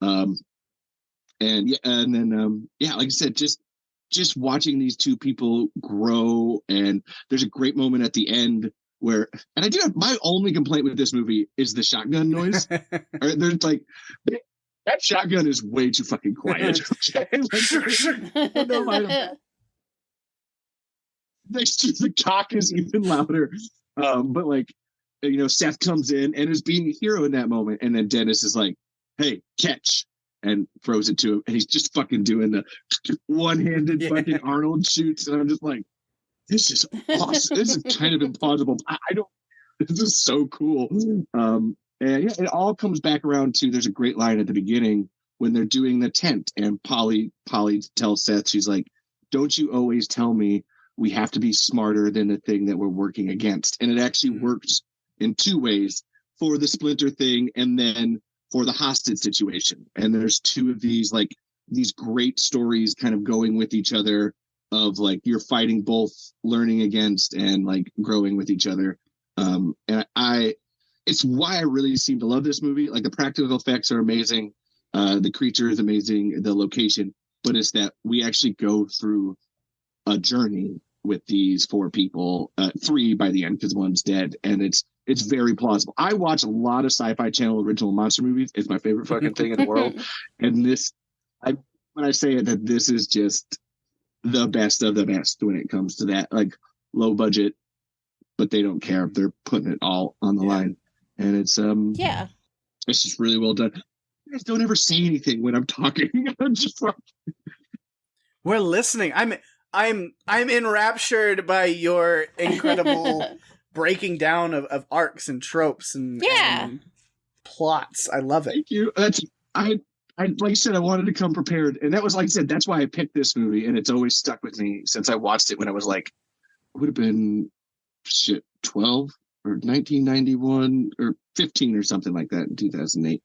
And then like I said, just watching these two people grow, and there's a great moment at the end where, and I do have, my only complaint with this movie is the shotgun noise. There's like, that shotgun is way too fucking quiet. Next to the cock is even louder. But like, Seth comes in and is being the hero in that moment, and then Dennis is like, "Hey, catch!" and throws it to him, and he's just fucking doing the one-handed fucking Arnold shoots, and I'm just like, this is awesome. This is kind of implausible. This is so cool. And it all comes back around to, there's a great line at the beginning when they're doing the tent, and Polly tells Seth, she's like, "Don't you always tell me we have to be smarter than the thing that we're working against?" And it actually works in two ways, for the Splinter thing and then for the hostage situation. And there's two of these great stories kind of going with each other, of like, you're fighting both, learning against and like growing with each other. And it's why I really seem to love this movie. Like, the practical effects are amazing. The creature is amazing, the location, but it's that we actually go through a journey with these four people, three by the end, because one's dead. And it's very plausible. I watch a lot of Sci-Fi Channel original monster movies. It's my favorite fucking thing in the world. And when I say it, that this is just the best of the best when it comes to that, like, low budget, but they don't care. They're putting it all on the line. And it's it's just really well done. You guys don't ever say anything when I'm talking. I'm just like, we're listening. I'm enraptured by your incredible breaking down of arcs and tropes and plots. I love it. Thank you. I like I said, I wanted to come prepared, and that was, like I said, that's why I picked this movie, and it's always stuck with me since I watched it when I was like, it would have been 12 or 1991 or 15 or something like that in 2008.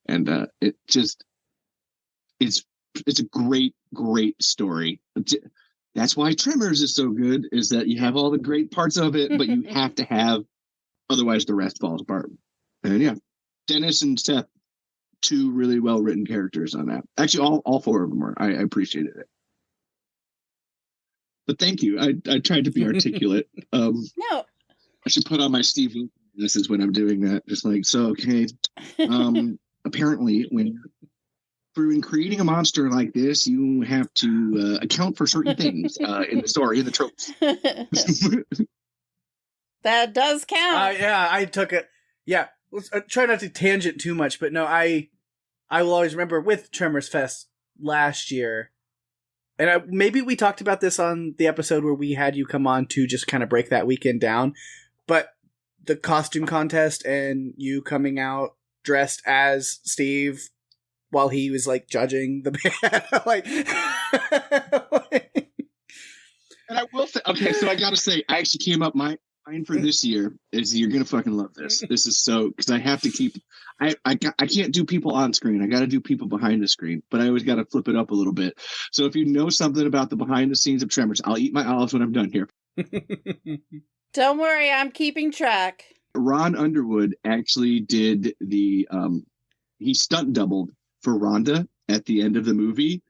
And it's a great story. That's why Tremors is so good, is that you have all the great parts of it, but you have to have, otherwise the rest falls apart. And yeah, Dennis and Seth, two really well written characters on that. Actually, all four of them are. I appreciated it. But thank you. I tried to be articulate. No. I should put on my Steve Wilkins glasses when I'm doing that. Just like, so, okay. Apparently, when creating a monster like this, you have to account for certain things in the story, in the tropes. That does count. Yeah, I took it. Yeah, let's try not to tangent too much, but no, I will always remember with Tremors Fest last year, and maybe we talked about this on the episode where we had you come on to just kind of break that weekend down, but the costume contest and you coming out dressed as Steve while he was like judging the band, like. And I will say, okay, so I gotta say, I actually came up mine for this year is you're gonna fucking love this. This is so, because I have to keep. I can't do people on screen. I got to do people behind the screen, but I always got to flip it up a little bit. So if you know something about the behind the scenes of Tremors, I'll eat my olives when I'm done here. Don't worry, I'm keeping track. Ron Underwood actually did he stunt doubled for Rhonda at the end of the movie.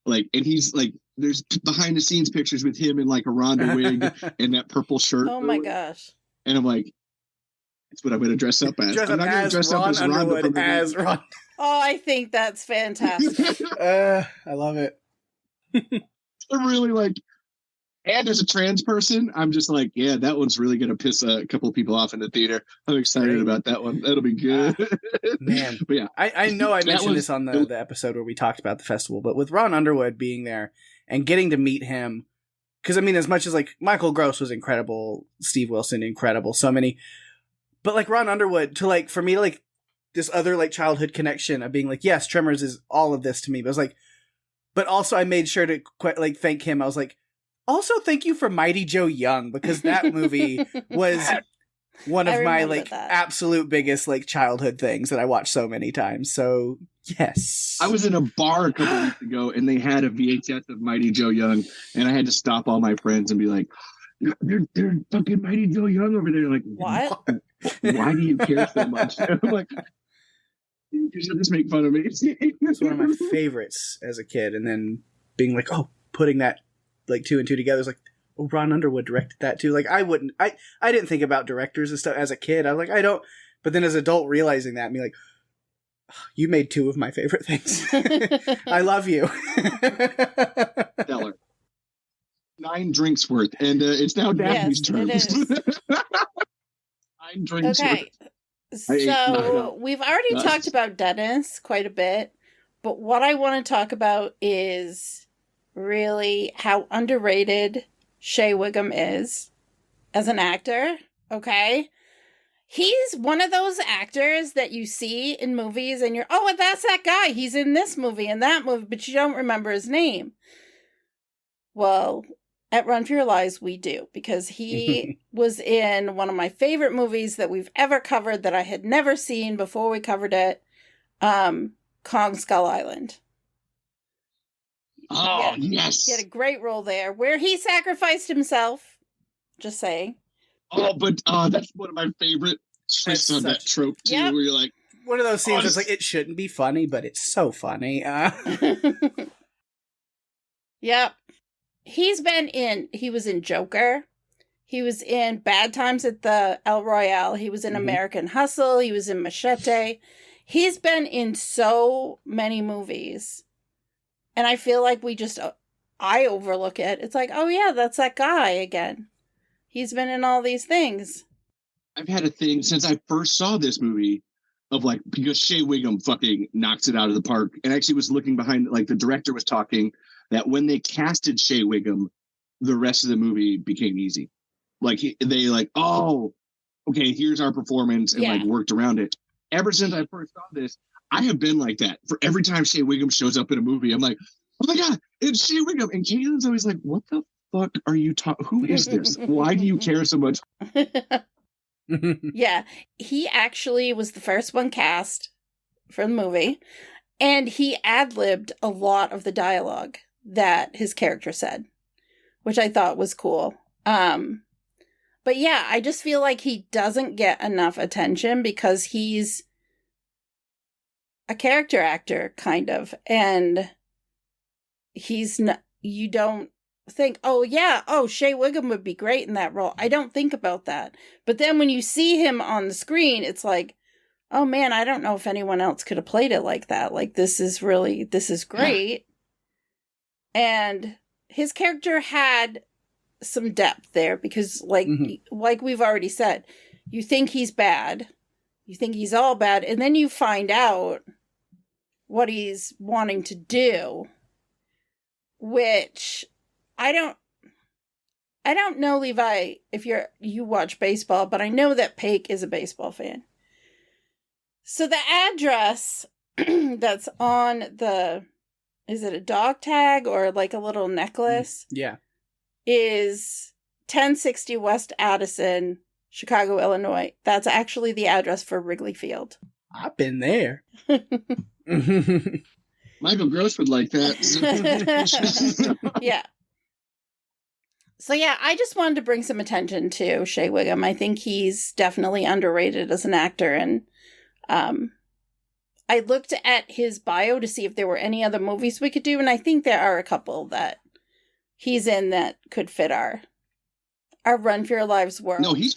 Like, and he's like, there's behind the scenes pictures with him in like a Rhonda wig and that purple shirt. Oh my gosh. And I'm like, that's what I'm going to dress up as. I'm not going to dress up as Underwood as Ron. Oh, I think that's fantastic. I love it. I'm really like, and as a trans person, I'm just like, yeah, that one's really going to piss a couple of people off in the theater. I'm excited about that one. That'll be good. Man. But yeah. I know I mentioned this on the episode where we talked about the festival, but with Ron Underwood being there and getting to meet him, because I mean, as much as like Michael Gross was incredible, Steve Wilson, incredible, so many, but like Ron Underwood, to like, for me, like this other like childhood connection of being like, yes, Tremors is all of this to me, but I was like, but also I made sure to like thank him. I was like, also thank you for Mighty Joe Young, because that movie was one of my like absolute biggest like childhood things that I watched so many times. So yes, I was in a bar a couple weeks ago and they had a VHS of Mighty Joe Young, and I had to stop all my friends and be like, "They're fucking Mighty Joe Young over there." Like, what? Why do you care so much? I'm like, because you'll just make fun of me. It's one of my favorites as a kid, and then being like, oh, putting that like two and two together is like, oh, Ron Underwood directed that too. Like, I didn't think about directors and stuff as a kid. I was like, I don't. But then as an adult, realizing that, and be like, oh, you made two of my favorite things. I love you. Stellar. 9 drinks worth, and it's now Daphne's turn. It is. 9 drinks okay. worth. So we've already talked about Dennis quite a bit, but what I want to talk about is really how underrated Shea Wiggum is as an actor. Okay. He's one of those actors that you see in movies and you're, oh, that's that guy. He's in this movie and that movie, but you don't remember his name. Well, at Run for Your Lives, we do, because he was in one of my favorite movies that we've ever covered that I had never seen before we covered it, Kong Skull Island. Oh, yes. He had a great role there where he sacrificed himself. Just saying. Oh, but that's one of my favorite twists on that trope, too, where you're like... One of those scenes that's like, it shouldn't be funny, but it's so funny. Yep. He was in Joker. He was in Bad Times at the RFYL. He was in American Hustle. He was in Machete. He's been in so many movies. And I feel like I overlook it. It's like, oh yeah, that's that guy again. He's been in all these things. I've had a thing since I first saw this movie of like, because Shea Wiggum fucking knocks it out of the park. And actually was looking behind, like the director was talking that when they casted Shea Wiggum, the rest of the movie became easy. Like they like, oh, okay, here's our performance, and like worked around it. Ever since I first saw this, I have been like that. For every time Shea Wiggum shows up in a movie, I'm like, oh my God, it's Shea Wiggum. And Caitlin's always like, what the fuck are you talking? Who is this? Why do you care so much? Yeah, he actually was the first one cast for the movie, and he ad-libbed a lot of the dialogue that his character said, which I thought was cool. But yeah, I just feel like he doesn't get enough attention because he's a character actor, kind of, and he's not, you don't think, Shea Wiggum would be great in that role. I don't think about that. But then when you see him on the screen, it's like, oh man, I don't know if anyone else could have played it like that. Like, this is great. And his character had some depth there because like we've already said, you think he's bad. You think he's all bad. And then you find out what he's wanting to do, which I don't know, Levi, if you watch baseball, but I know that Pake is a baseball fan. So the address that's on is it a dog tag or like a little necklace? Yeah. Is 1060 West Addison, Chicago, Illinois. That's actually the address for Wrigley Field. I've been there. Michael Gross would like that. Yeah. So yeah, I just wanted to bring some attention to Shea Wiggum. I think he's definitely underrated as an actor, and I looked at his bio to see if there were any other movies we could do, and I think there are a couple that he's in that could fit our Run for Your Lives world. No, he's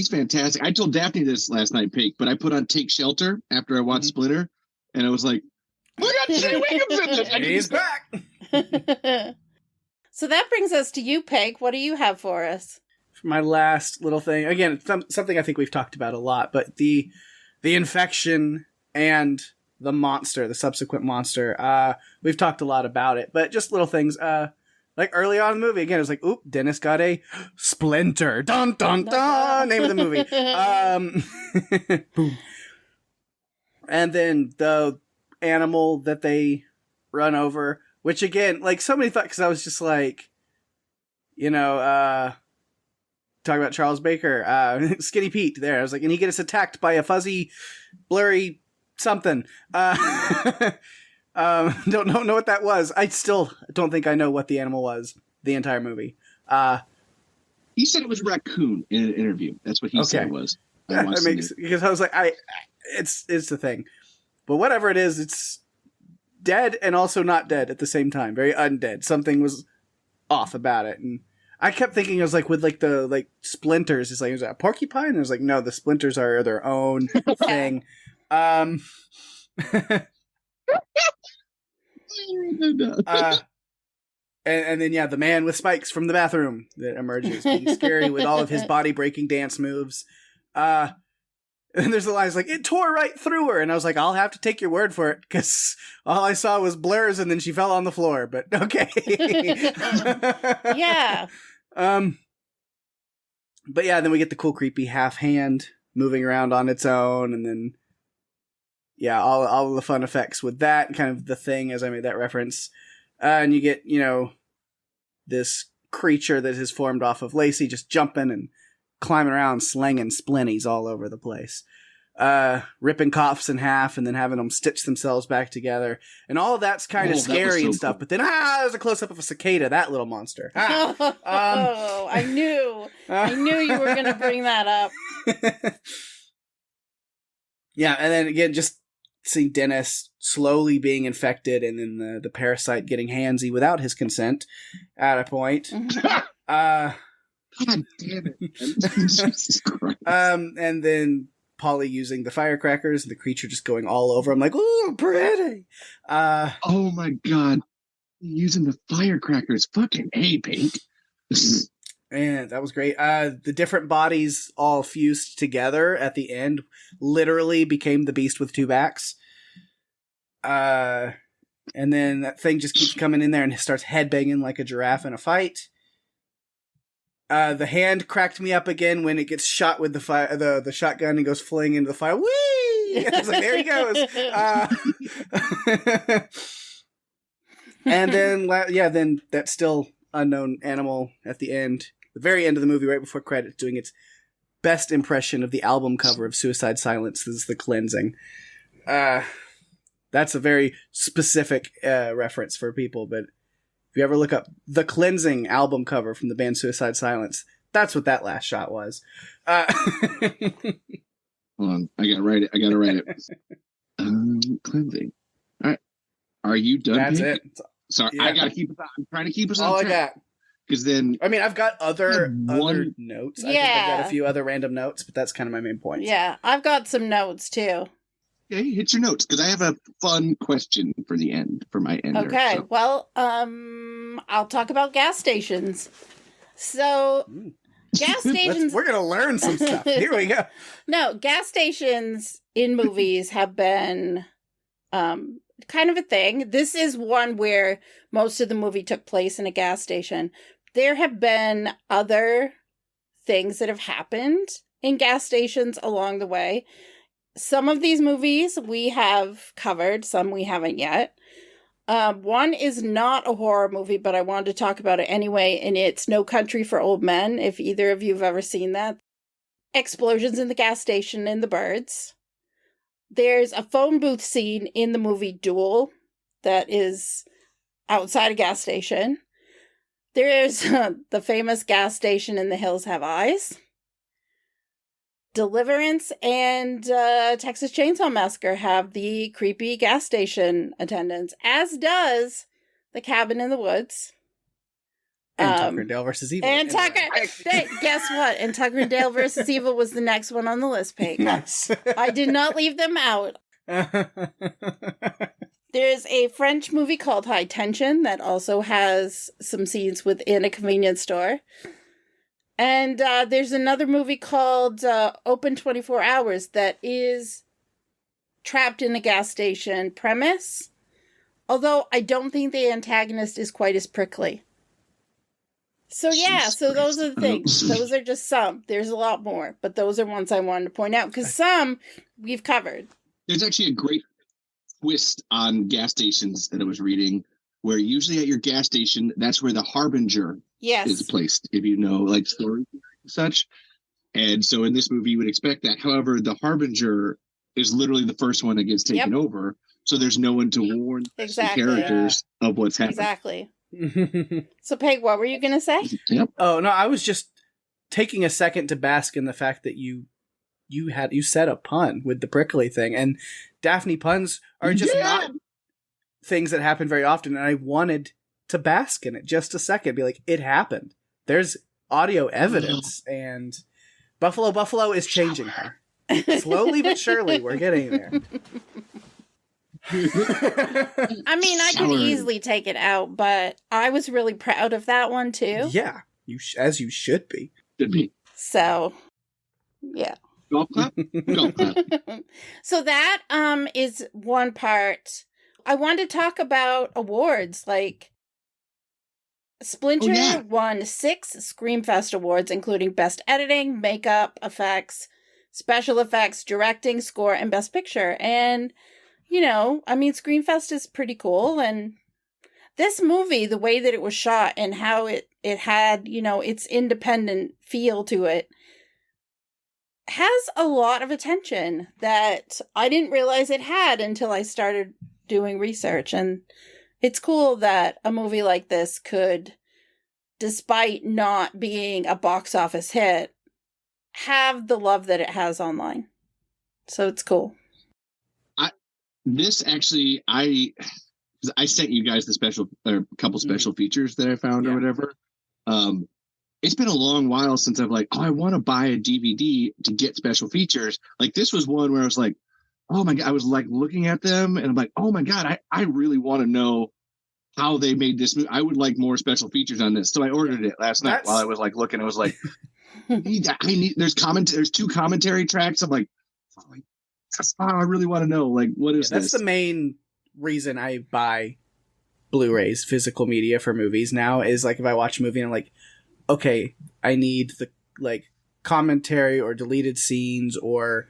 fantastic. I told Daphne this last night, Pake, but I put on Take Shelter after I watched Splinter, and I was like, look at Shea Wiggum's in this. He's back. So that brings us to you, Peg. What do you have for us? For my last little thing, again, something I think we've talked about a lot, but the infection and the monster, the subsequent monster, we've talked a lot about it, but just little things, like early on in the movie, again, it was like, oop, Dennis got a splinter. Dun, dun, dun, name of the movie. Boom. And then the animal that they run over, which again, like somebody thought, because I was just like, talking about Charles Baker, Skinny Pete there. I was like, and he gets attacked by a fuzzy, blurry something. Don't know what that was. I still don't think I know what the animal was the entire movie. He said it was raccoon in an interview. That's what he said it was. Because I was like, it's the thing. But whatever it is, it's dead and also not dead at the same time. Very undead. Something was off about it. And I kept thinking, I was like, with like the like splinters, it's like, is that a porcupine? And I was like, no, the splinters are their own thing. And then the man with spikes from the bathroom that emerges, being scary with all of his body breaking dance moves. And there's the lines like, it tore right through her, and I was like, I'll have to take your word for it because all I saw was blurs, and then she fell on the floor. But okay, yeah. But yeah, then we get the cool, creepy half hand moving around on its own, and then all the fun effects with that, kind of the thing as I made that reference. And you get, this creature that has formed off of Lacey just jumping and climbing around, slanging splinties all over the place. Ripping cops in half and then having them stitch themselves back together. And all of that's kind of scary and stuff. Cool. But then, there's a close-up of a cicada, that little monster. I knew you were going to bring that up. Yeah, and then again, just seeing Dennis slowly being infected and then the parasite getting handsy without his consent at a point. God damn it. Jesus Christ. And then Polly using the firecrackers and the creature just going all over. I'm like, ooh, pretty. Oh my God. Using the firecrackers. Fucking A, Pake. And that was great. The different bodies all fused together at the end literally became the beast with two backs. And then that thing just keeps coming in there and starts headbanging like a giraffe in a fight. The hand cracked me up again when it gets shot with the shotgun and goes flying into the fire. Whee! I was like, there he goes. And then, then that still unknown animal at the end, the very end of the movie, right before credits, doing its best impression of the album cover of Suicide Silence. This is The Cleansing. That's a very specific reference for people, but if you ever look up The Cleansing album cover from the band Suicide Silence, that's what that last shot was. Hold on, I gotta write it. Cleansing. All right, are you done? That's Pink? it. Sorry, Yeah. I gotta keep us. I'm trying to keep us All on I track. got. Because then, I mean, I've got other notes. I think I've got a few other random notes, but that's kind of my main point. Yeah, I've got some notes too. Okay, hit your notes, because I have a fun question for the end, for my ender. Okay, so. well, I'll talk about gas stations. So, gas stations... We're going to learn some stuff. Here we go. No, gas stations in movies have been kind of a thing. This is one where most of the movie took place in a gas station. There have been other things that have happened in gas stations along the way. Some of these movies we have covered, some we haven't yet. One is not a horror movie, but I wanted to talk about it anyway, and it's No Country for Old Men, if either of you have ever seen that. Explosions in the gas station and the birds. There's a phone booth scene in the movie Duel that is outside a gas station. There's the famous gas station in The Hills Have Eyes. Deliverance and Texas Chainsaw Massacre have the creepy gas station attendants, as does The Cabin in the Woods. And Tucker and Dale versus Evil. And Tucker, guess what? And Tucker and Dale versus Evil was the next one on the list, Pake. Nice. I did not leave them out. There's a French movie called High Tension that also has some scenes within a convenience store. And there's another movie called Open 24 Hours that is trapped in a gas station premise. Although I don't think the antagonist is quite as prickly. So yeah, so those are the things. Those are just some. There's a lot more, but those are ones I wanted to point out because some we've covered. There's actually a great twist on gas stations that I was reading, where usually at your gas station, that's where the harbinger is placed, if you know, like stories and such. And so in this movie, you would expect that. However, the harbinger is literally the first one that gets taken over. So there's no one to warn the characters of what's happening. Exactly. So, Peg, what were you going to say? Yep. Oh, no, I was just taking a second to bask in the fact that you said a pun with the prickly thing. And Daphne puns are just not things that happen very often. And I wanted to bask in it just a second. Be like, it happened. There's audio evidence. And Buffalo is changing her. Slowly but surely, we're getting there. I mean, I could easily take it out, but I was really proud of that one too. Yeah, as you should be. Should be. So, yeah. Golf clap. Golf clap. So that is one part. I want to talk about awards. Like Splinter won 6 Screamfest awards, including Best Editing, Makeup, Effects, Special Effects, Directing, Score, and Best Picture. And you know, I mean, Screamfest is pretty cool, and this movie, the way that it was shot and how it had, you know, its independent feel to it, has a lot of attention that I didn't realize it had until I started doing research. And it's cool that a movie like this could, despite not being a box office hit, have the love that it has online. So it's cool. This actually, I sent you guys the special, or a couple special features that I found or whatever. It's been a long while since I've like, I want to buy a DVD to get special features. Like this was one where I was like, oh my God, I was like looking at them and I'm like, oh my God, I really want to know how they made this movie. I would like more special features on this. So I ordered it last night while I was like looking. I was like, there's 2 commentary tracks. I'm like, I really want to know, like, what is this? That's the main reason I buy Blu-rays, physical media for movies now, is like if I watch a movie and I'm like, okay, I need the like commentary or deleted scenes or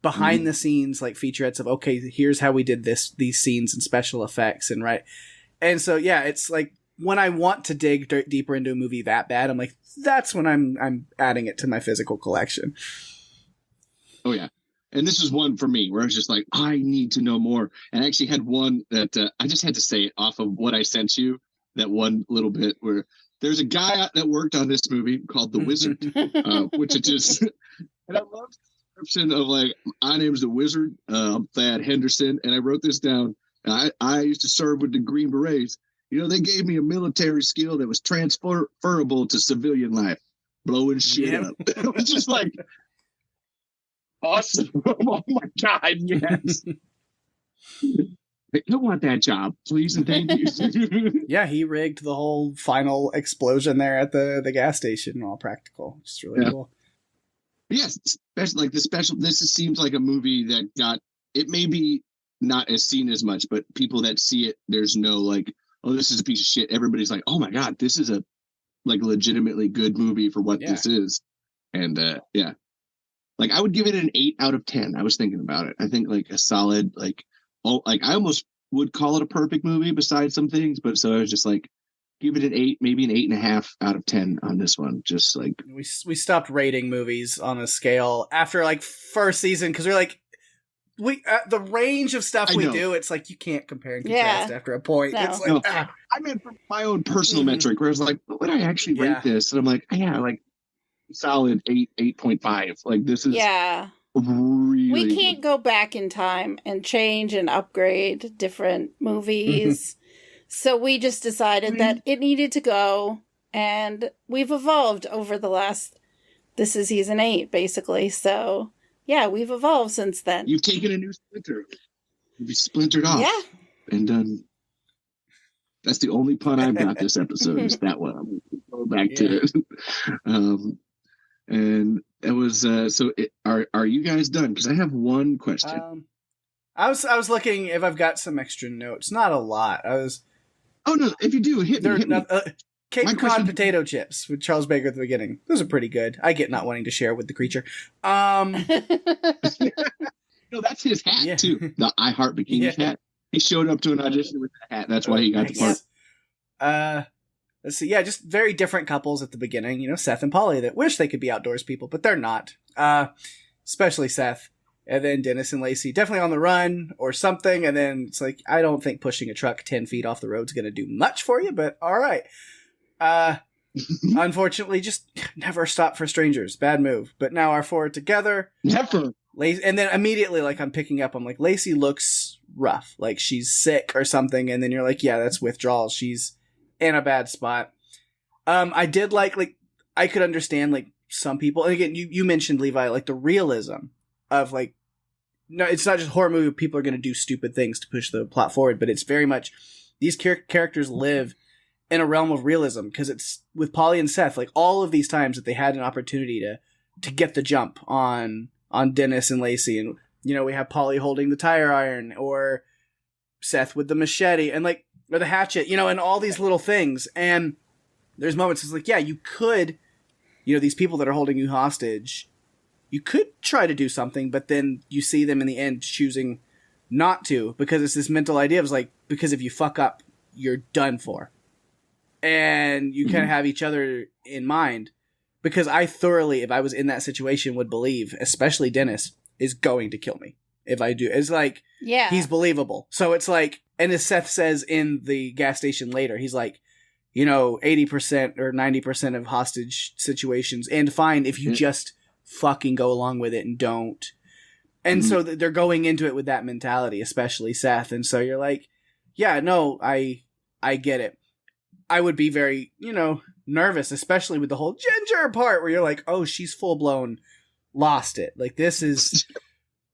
behind the scenes like featurettes of, okay, here's how we did these scenes and special effects, and And so, yeah, it's like when I want to dig deeper into a movie that bad, I'm like, that's when I'm adding it to my physical collection. Oh, yeah. And this is one for me where I was just like, I need to know more. And I actually had one that I just had to say it off of what I sent you, that one little bit where there's a guy that worked on this movie called The Wizard, which is just, and I love the description of like, my name's The Wizard, I'm Thad Henderson, and I wrote this down. I used to serve with the Green Berets. You know, they gave me a military skill that was transferable to civilian life, blowing shit up. It was just like, awesome. Oh my God, yes. I don't want that job, please and thank you. Yeah, he rigged the whole final explosion there at the gas station, all practical. Just really cool. Yes, especially like this seems like a movie that got, it may be not as seen as much, but people that see it, there's no like, oh, this is a piece of shit. Everybody's like, oh my God, this is a like legitimately good movie for what this is. And like I would give it an 8 out of 10. I was thinking about it. I think like a solid, like I almost would call it a perfect movie besides some things, but so I was just like, give it an 8, maybe an 8.5 out of 10 on this one. Just like we stopped rating movies on a scale after like first season because we're like, the range of stuff we do, it's like you can't compare and contrast after a point. No. It's like I meant from my own personal metric, where I was like, what would I actually rate this? And I'm like, like solid 8.5. Like this is really, we can't go back in time and change and upgrade different movies. So we just decided that it needed to go, and we've evolved over this is season 8 basically. So yeah, we've evolved since then. You've taken a new splinter. You've splintered off. Yeah. And done. That's the only pun I've got this episode, is that one. I'm going back to it. And it was, are you guys done? Because I have one question. I was looking if I've got some extra notes. Not a lot. Oh, no, if you do, hit me. Cape Cod potato chips with Charles Baker at the beginning. Those are pretty good. I get not wanting to share with the creature. No, that's his hat, too. The I Heart Bikinis hat. He showed up to an audition with that hat. That's why he got the part. Let's see. Yeah, just very different couples at the beginning. You know, Seth and Polly that wish they could be outdoors people, but they're not. Especially Seth. And then Dennis and Lacey definitely on the run or something. And then it's like, I don't think pushing a truck 10 feet off the road is going to do much for you, but all right. Unfortunately, just never stop for strangers. Bad move. But now our four together. Never. And then immediately, like, I'm picking up, I'm like, Lacey looks rough. Like, she's sick or something. And then you're like, yeah, that's withdrawal. She's in a bad spot. I did like, I could understand, like, some people. And again, you mentioned, Levi, like, the realism of, like, no, it's not just horror movie. People are going to do stupid things to push the plot forward. But it's very much, these characters live in a realm of realism, because it's with Polly and Seth, like all of these times that they had an opportunity to get the jump on Dennis and Lacey, and you know, we have Polly holding the tire iron, or Seth with the machete, and like, or the hatchet, you know, and all these little things. And there's moments it's like, yeah, you could, you know, these people that are holding you hostage, you could try to do something, but then you see them in the end choosing not to, because it's this mental idea of like, because if you fuck up, you're done for. And you kind of have each other in mind, because I thoroughly, if I was in that situation, would believe, especially Dennis, is going to kill me if I do. It's like, he's believable. So it's like, and as Seth says in the gas station later, he's like, you know, 80% or 90% of hostage situations end fine if you just fucking go along with it and don't. And so they're going into it with that mentality, especially Seth. And so you're like, yeah, no, I get it. I would be very, you know, nervous, especially with the whole Ginger part where you're like, oh, she's full blown lost it. Like, this is,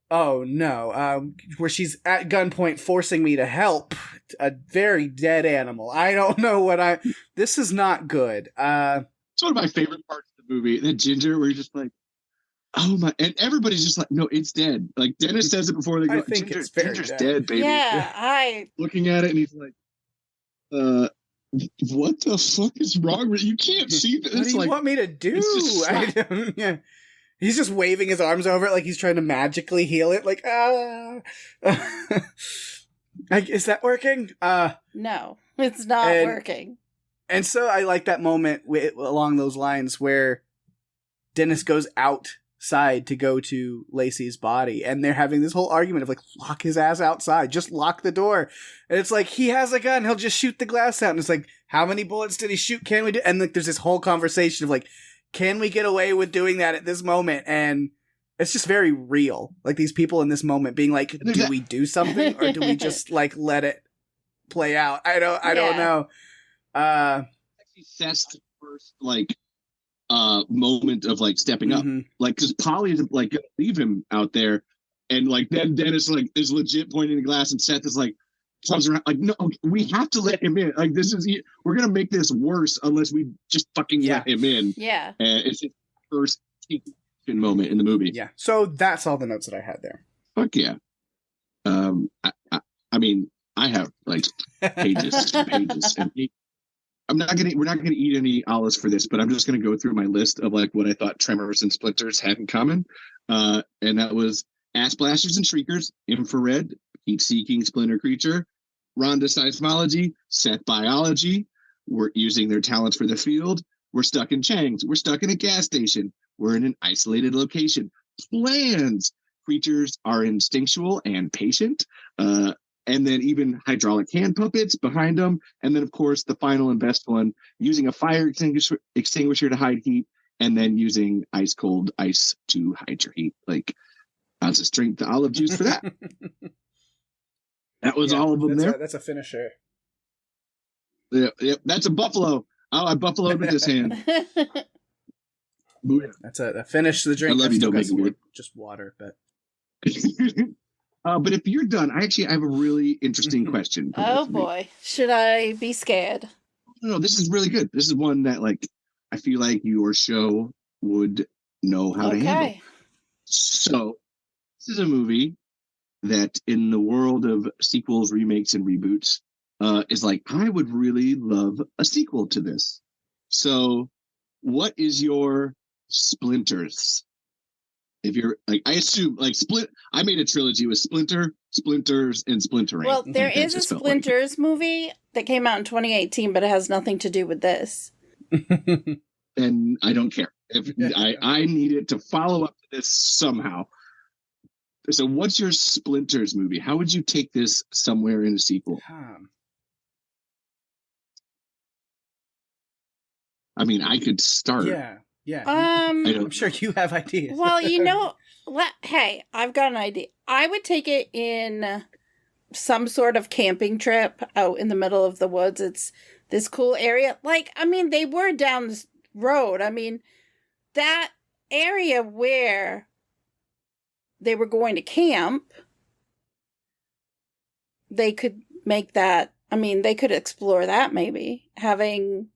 oh no, where she's at gunpoint forcing me to help a very dead animal. I don't know this is not good. It's one of my favorite parts of the movie, that Ginger, where you're just like, oh my, and everybody's just like, no, it's dead. Like, Dennis says it before they go, Ginger's dead, baby. Yeah, looking at it, and he's like, what the fuck is wrong with you? You can't see this. What do you want me to do? I don't, He's just waving his arms over it like he's trying to magically heal it. Like, is that working? No. It's not working. And so I like that moment along those lines where Dennis goes outside to go to Lacey's body, and they're having this whole argument of like, lock his ass outside, just lock the door. And it's like, he has a gun, he'll just shoot the glass out. And it's like, how many bullets did he shoot? Can we do? And like, there's this whole conversation of like, can we get away with doing that at this moment? And it's just very real. Like these people in this moment being like, do we do something or do we just like let it play out? I don't know. Actually, that's the first like moment of like stepping up, like because Polly's like gonna leave him out there, and like then Dennis like is legit pointing the glass, and Seth is like comes around like, no, we have to let him in. Like this is we're gonna make this worse unless we just fucking let him in. Yeah, and it's his first moment in the movie. Yeah, so that's all the notes that I had there. Fuck yeah. I mean, I have like pages and pages and pages. We're not gonna eat any olives for this, but I'm just gonna go through my list of like what I thought Tremors and Splinters had in common. And that was ass blasters and shriekers, infrared, heat-seeking splinter creature, Rhonda seismology, Seth biology. We're using their talents for the field. We're stuck in Chang's. We're stuck in a gas station. We're in an isolated location. Plans. Creatures are instinctual and patient. And then even hydraulic hand puppets behind them. And then, of course, the final and best one, using a fire extinguisher to hide heat, and then using ice cold ice to hide your heat. Like, that's a drink the olive juice for that. That was all of them there. That's a finisher. Yeah, that's a buffalo. Oh, I buffaloed with this hand. That's a finish to the drink. I love you, don't make it weird. Just water, but... but if you're done, I have a really interesting question. Oh boy, should I be scared? No, this is really good. This is one that like I feel like your show would know how to handle. So this is a movie that in the world of sequels, remakes, and reboots is like, I would really love a sequel to this. So what is your Splinters? If you're like, I assume like I made a trilogy with Splinter, Splinters, and Splintering. Well, there is a Splinters movie that came out in 2018, but it has nothing to do with this. And I don't care. I need it to follow up to this somehow. So what's your Splinters movie? How would you take this somewhere in a sequel? I mean, I could start. Yeah. I'm sure you have ideas. Well, hey, I've got an idea. I would take it in some sort of camping trip out in the middle of the woods. It's this cool area. Like, I mean, they were down this road. I mean, that area where they were going to camp, they could make that, I mean, they could explore that maybe, having...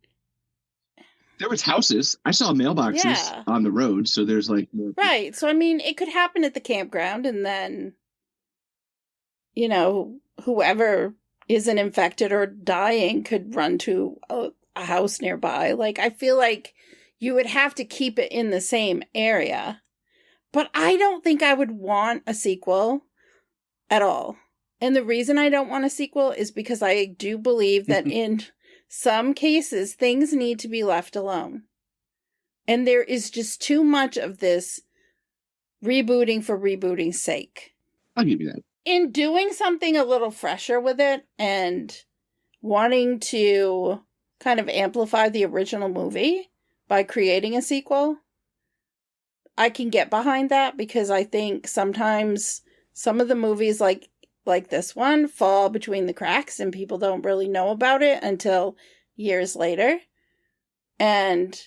There was houses. I saw mailboxes on the road, so there's like... Right, so I mean, it could happen at the campground, and then, you know, whoever isn't infected or dying could run to a house nearby. Like, I feel like you would have to keep it in the same area. But I don't think I would want a sequel at all. And the reason I don't want a sequel is because I do believe that in some cases, things need to be left alone. And there is just too much of this rebooting for rebooting's sake. I'll give you that. In doing something a little fresher with it and wanting to kind of amplify the original movie by creating a sequel, I can get behind that, because I think sometimes some of the movies like this one fall between the cracks and people don't really know about it until years later. And,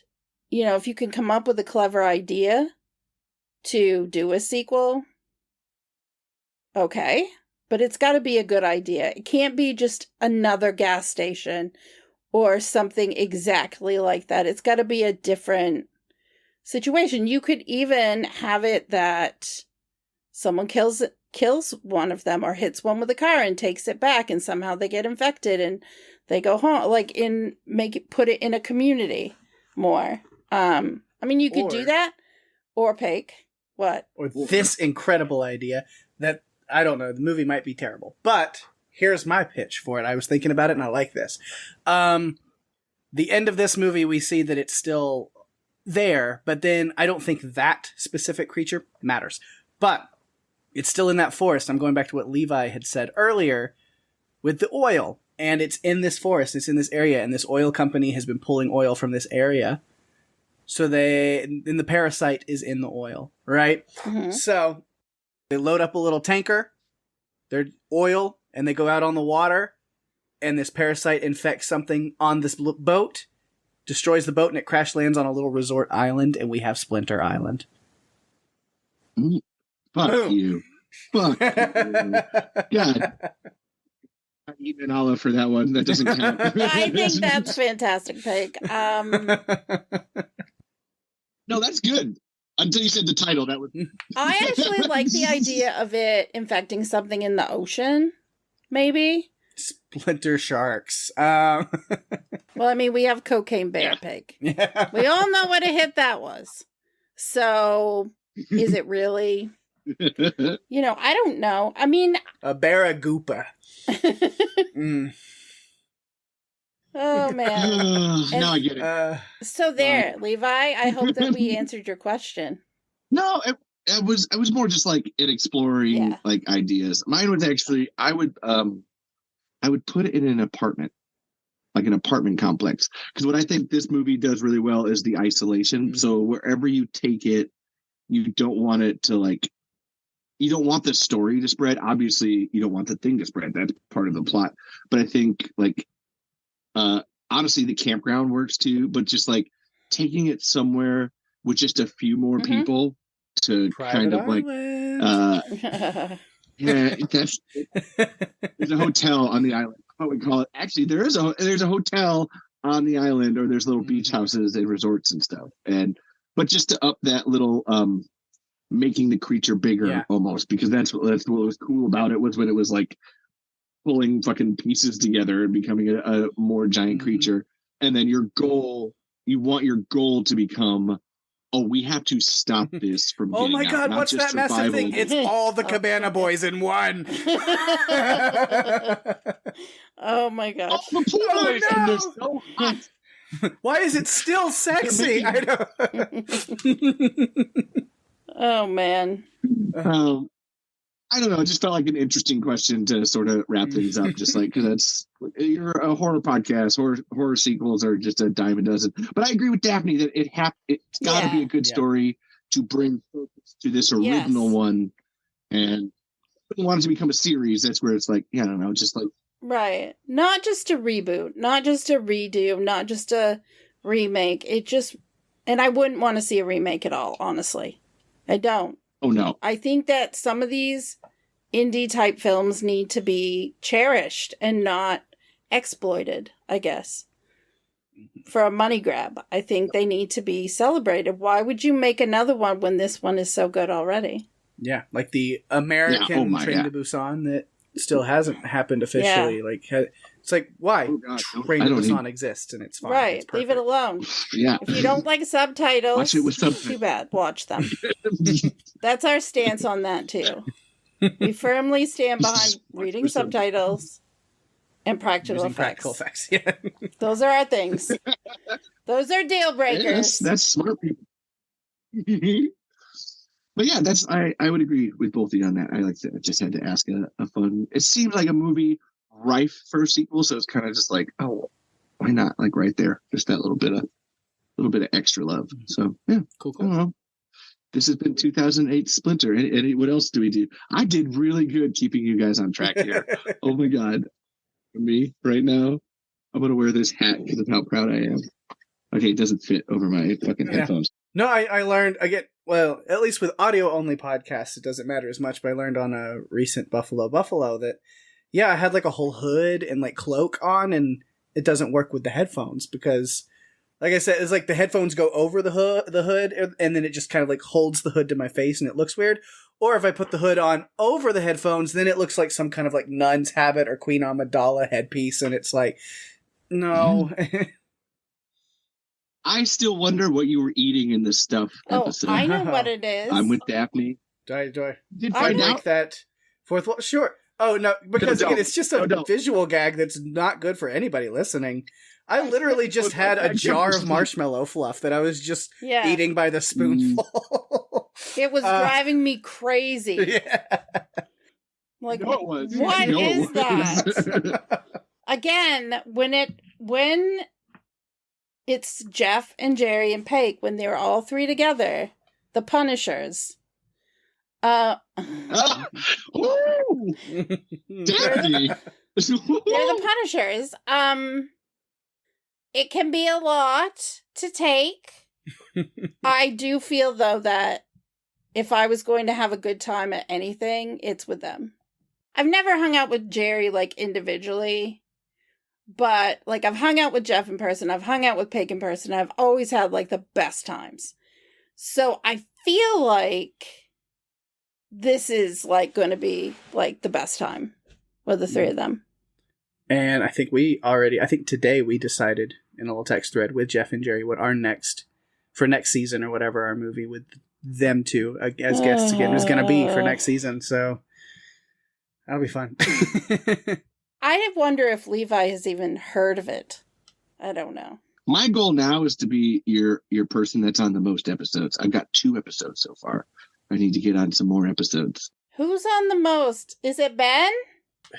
you know, if you can come up with a clever idea to do a sequel, okay, but it's got to be a good idea. It can't be just another gas station or something exactly like that. It's got to be a different situation. You could even have it that someone kills one of them or hits one with a car and takes it back, and somehow they get infected and they go home. Like, put it in a community more. I mean, you could do that. Or Pake. What? Or this incredible idea that, I don't know, the movie might be terrible, but here's my pitch for it. I was thinking about it, and I like this. The end of this movie, we see that it's still there, but then I don't think that specific creature matters. But it's still in that forest. I'm going back to what Levi had said earlier with the oil. And it's in this forest, it's in this area, and this oil company has been pulling oil from this area. So the parasite is in the oil, right? Mm-hmm. So they load up a little tanker, their oil, and they go out on the water, and this parasite infects something on this boat, destroys the boat, and it crash lands on a little resort island, and we have Splinter Island. Fuck Boom. You. Fuck you. God. I'm eating an olive for that one. That doesn't count. I think that's fantastic, Pake. No, that's good. Until you said the title, that was. I actually like the idea of it infecting something in the ocean, maybe. Splinter sharks. Well, I mean, we have Cocaine Bear, Pig. Yeah. We all know what a hit that was. So, is it really? You know, I don't know. I mean, a barracuda. Oh man! Now I get it. So there, Levi. I hope that we answered your question. No, it was more just like it exploring like ideas. Mine was actually I would put it in an apartment, like an apartment complex, because what I think this movie does really well is the isolation. Mm-hmm. So wherever you take it, you don't want it to like. You don't want the story to spread. Obviously, you don't want the thing to spread. That's part of the plot. But I think, like, honestly, the campground works too. But just like taking it somewhere with just a few more people to kind of like, yeah, that's there's a hotel on the island. What we call it? Actually, there's a hotel on the island, or there's little beach houses and resorts and stuff. But just to up that little making the creature bigger almost, because that's what was cool about it was when it was like pulling fucking pieces together and becoming a more giant creature. And then you want your goal to become, we have to stop this from getting my God, out, what's that massive thing? It's all the Cabana Boys in one. Oh my gosh. All the boys, and they're so hot. Why is it still sexy? I know. Oh man. I don't know. It just felt like an interesting question to sort of wrap things up. Just like, because you're a horror podcast. Horror sequels are just a dime a dozen. But I agree with Daphne that it's got to be a good story to bring focus to this original one, and if you want it to become a series, that's where it's like, I don't know, just like right, not just a reboot, not just a redo, not just a remake. And I wouldn't want to see a remake at all, honestly. I don't. Oh, no. I think that some of these indie type films need to be cherished and not exploited, I guess, for a money grab. I think they need to be celebrated. Why would you make another one when this one is so good already? Yeah, like the American Train to Busan that still hasn't happened officially. Yeah. Like, it's like, why? Train to Busan exists and it's fine. Right, leave it alone. Yeah. If you don't like subtitles, watch it with subtitles. Too bad. Watch them. That's our stance on that too. We firmly stand behind reading subtitles and practical effects. Yeah. Those are our things. Those are deal breakers. That's smart people. But yeah, I would agree with both of you on that. I just had to ask a fun. It seems like a movie rife for a sequel, so it's kind of just like, why not? Like right there, just that little bit of extra love. So yeah, cool. I don't know. This has been 2008 Splinter. And what else do we do? I did really good keeping you guys on track here. Oh my God, for me right now, I'm gonna wear this hat because of how proud I am. Okay, it doesn't fit over my fucking headphones. No, I learned, well, at least with audio-only podcasts, it doesn't matter as much, but I learned on a recent Buffalo that, I had like a whole hood and like cloak on, and it doesn't work with the headphones because, like I said, it's like the headphones go over the hood, and then it just kind of like holds the hood to my face, and it looks weird. Or if I put the hood on over the headphones, then it looks like some kind of like nun's habit or Queen Amidala headpiece, and it's like, no. I still wonder what you were eating in this stuff episode. I know what it is. I'm with Daphne. Do I like that fourth wall? Sure. Oh, no, because No, again, it's just a no. visual gag that's not good for anybody listening. I literally just had a jar of marshmallow fluff that I was just eating by the spoonful. It was driving me crazy. Yeah. Like, No, it was. what No. is that? Again, when it's Jeff and Jerry and Pake, when they're all three together, the Punishers. Ooh, Daphne. They're the Punishers. It can be a lot to take. I do feel, though, that if I was going to have a good time at anything, it's with them. I've never hung out with Jerry, like, individually. But, like, I've hung out with Jeff in person. I've hung out with Pake in person. I've always had, like, the best times. So I feel like this is, like, going to be, like, the best time with the three of them. And I think today we decided in a little text thread with Jeff and Jerry what our next season or whatever our movie with them two as guests again is going to be for next season. So that'll be fun. I wonder if Levi has even heard of it. I don't know. My goal now is to be your person that's on the most episodes. I've got 2 episodes so far. I need to get on some more episodes. Who's on the most? Is it Ben?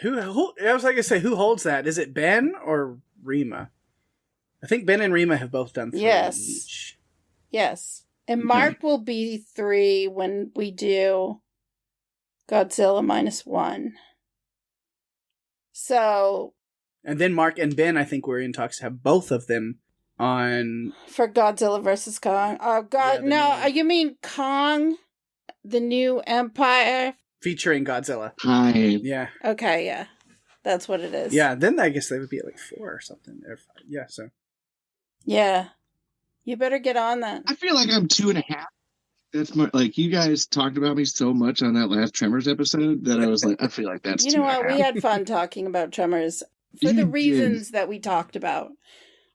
Who I was like to say, who holds that? Is it Ben or Rima? I think Ben and Rima have both done 3 each. Yes. And Mark will be 3 when we do Godzilla -1. So. And then Mark and Ben, I think we're in talks to have both of them on. For Godzilla vs. Kong. Oh, God. No, you mean Kong, the New Empire? Featuring Godzilla. Hi. Yeah. Okay, yeah. That's what it is. Yeah, then I guess they would be at like 4 or something. Or 5. Yeah, so. Yeah. You better get on that. I feel like I'm 2.5. That's like you guys talked about me so much on that last Tremors episode that I was like, I feel like that's. You know what? We had fun talking about Tremors for the reasons that we talked about.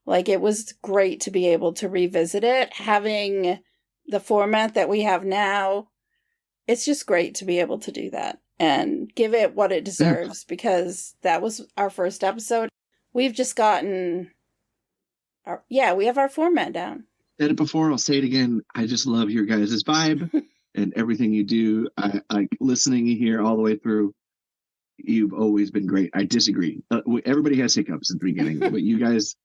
Like, it was great to be able to revisit it, having the format that we have now. It's just great to be able to do that and give it what it deserves because that was our first episode. We've just gotten we have our format down. Said it before, I'll say it again. I just love your guys' vibe and everything you do. I like listening here all the way through. You've always been great. I disagree. Everybody has hiccups at the beginning, but you guys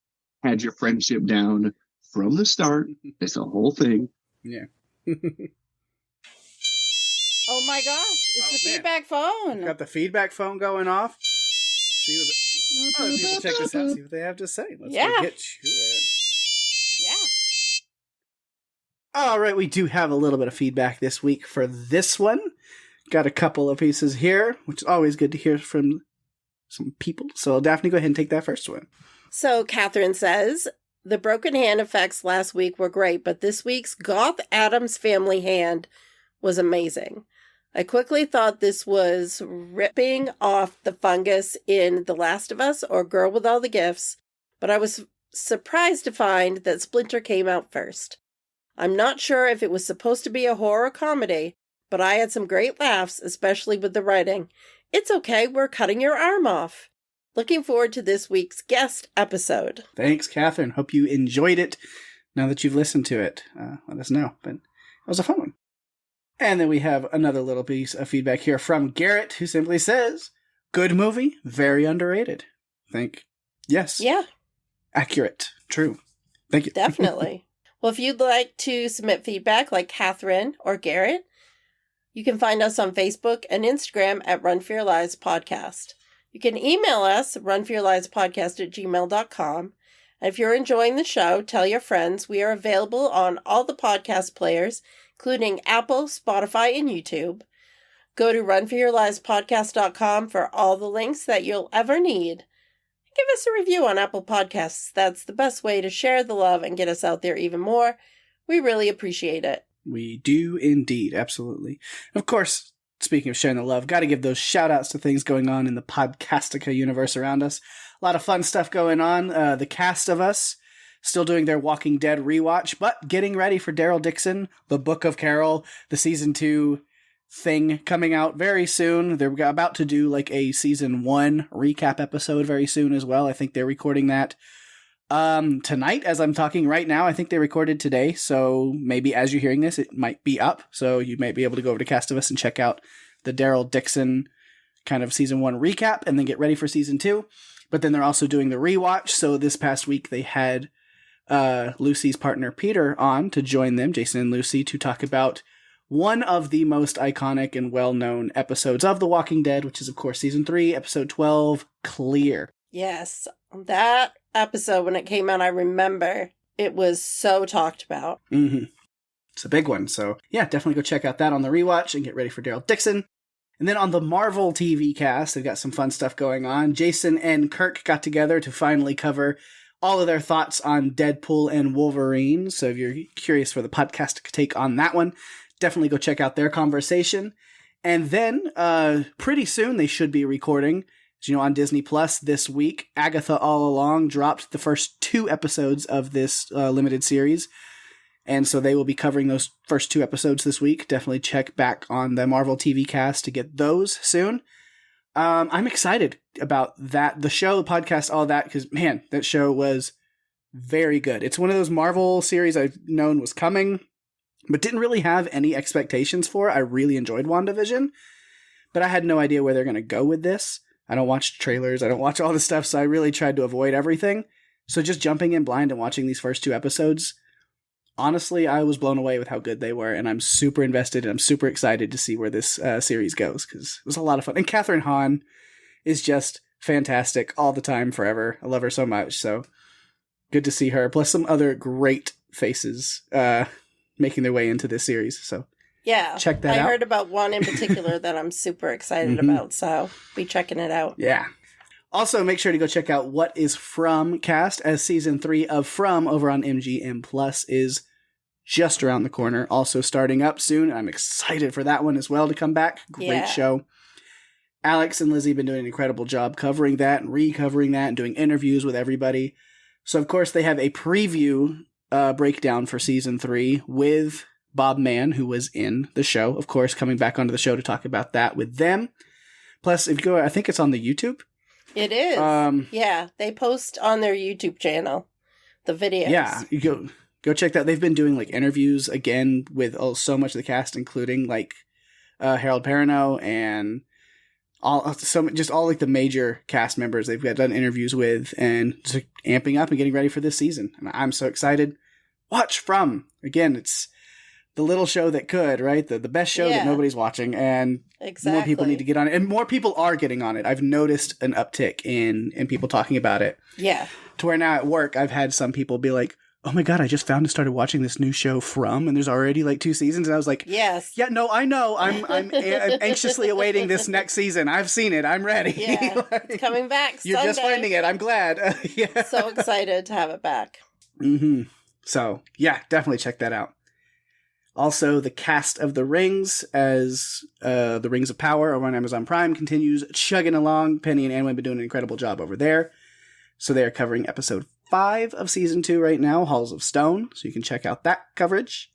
had your friendship down from the start. It's a whole thing. Yeah. Oh my gosh, it's the feedback phone. Got the feedback phone going off. People check this out, see what they have to say. Let's get to it. Yeah. All right, we do have a little bit of feedback this week for this one. Got a couple of pieces here, which is always good to hear from some people. So, Daphne, go ahead and take that first one. So, Catherine says, the broken hand effects last week were great, but this week's Goth Addams Family hand was amazing. I quickly thought this was ripping off the fungus in The Last of Us or Girl with All the Gifts, but I was surprised to find that Splinter came out first. I'm not sure if it was supposed to be a horror comedy, but I had some great laughs, especially with the writing. It's okay, we're cutting your arm off. Looking forward to this week's guest episode. Thanks, Catherine. Hope you enjoyed it. Now that you've listened to it, let us know. But it was a fun one. And then we have another little piece of feedback here from Garrett, who simply says, good movie, very underrated. Yes. Yeah. Accurate. True. Thank you. Definitely. Well, if you'd like to submit feedback like Catherine or Garrett, you can find us on Facebook and Instagram at Run For Your Lives Podcast. You can email us, runforyourlivespodcast@gmail.com. And if you're enjoying the show, tell your friends. We are available on all the podcast players, including Apple, Spotify, and YouTube. Go to runforyourlivespodcast.com for all the links that you'll ever need. Give us a review on Apple Podcasts. That's the best way to share the love and get us out there even more. We really appreciate it. We do indeed. Absolutely. Of course, speaking of sharing the love, got to give those shout outs to things going on in the Podcastica universe around us. A lot of fun stuff going on. The cast of us still doing their Walking Dead rewatch, but getting ready for Daryl Dixon, The Book of Carol, the season 2 thing coming out very soon. They're about to do like a season 1 recap episode very soon as well. I think they're recording that tonight as I'm talking right now. I think they recorded today, so maybe as you're hearing this, it might be up. So you might be able to go over to Castivus and check out the Daryl Dixon kind of season 1 recap and then get ready for season 2. But then they're also doing the rewatch. So this past week they had Lucy's partner Peter on to join them, Jason and Lucy, to talk about one of the most iconic and well-known episodes of The Walking Dead, which is, of course, Season 3, Episode 12, Clear. Yes, that episode, when it came out, I remember it was so talked about. Mm-hmm. It's a big one, so yeah, definitely go check out that on the rewatch and get ready for Daryl Dixon. And then on the Marvel TV cast, they've got some fun stuff going on. Jason and Kirk got together to finally cover all of their thoughts on Deadpool and Wolverine, so if you're curious for the podcast take on that one, definitely go check out their conversation. And then, pretty soon, they should be recording, as you know, on Disney Plus this week. Agatha All Along dropped the first 2 episodes of this limited series. And so they will be covering those first 2 episodes this week. Definitely check back on the Marvel TV cast to get those soon. I'm excited about that. The show, the podcast, all that, because, man, that show was very good. It's one of those Marvel series I've known was coming, but didn't really have any expectations for. I really enjoyed WandaVision, but I had no idea where they're going to go with this. I don't watch trailers. I don't watch all this stuff, so I really tried to avoid everything. So just jumping in blind and watching these first 2 episodes, honestly, I was blown away with how good they were, and I'm super invested, and I'm super excited to see where this series goes, because it was a lot of fun. And Catherine Hahn is just fantastic all the time, forever. I love her so much, so good to see her, plus some other great faces making their way into this series, so yeah, check that out. I heard about one in particular that I'm super excited about, so be checking it out. Yeah. Also, make sure to go check out What Is From cast, as season 3 of From over on MGM Plus is just around the corner, also starting up soon. I'm excited for that one as well to come back. Great show. Alex and Lizzie have been doing an incredible job covering that and recovering that and doing interviews with everybody. So, of course, they have a preview breakdown for season 3 with Bob Mann, who was in the show, of course, coming back onto the show to talk about that with them. Plus, if you go, I think it's on the YouTube. It is. Yeah, they post on their YouTube channel the videos. Yeah, you go check that. They've been doing like interviews again with so much of the cast, including like Harold Perrineau and all like the major cast members they've done interviews with, and just amping up and getting ready for this season. And I'm so excited. Watch From. Again, it's the little show that could, right? The best show that nobody's watching, and more people need to get on it. And more people are getting on it. I've noticed an uptick in people talking about it. Yeah. To where now at work, I've had some people be like, oh my God, I just started watching this new show From, and there's already like 2 seasons. And I was like, yes. Yeah, no, I know. I'm anxiously awaiting this next season. I've seen it. I'm ready. Yeah. It's coming back You're Sunday. just finding it. I'm glad. Yeah. So excited to have it back. Mm-hmm. So, yeah, definitely check that out. Also, the cast of The Rings, as The Rings of Power over on Amazon Prime continues chugging along. Penny and Anwen have been doing an incredible job over there. So they are covering episode 5 of season 2 right now, Halls of Stone. So you can check out that coverage.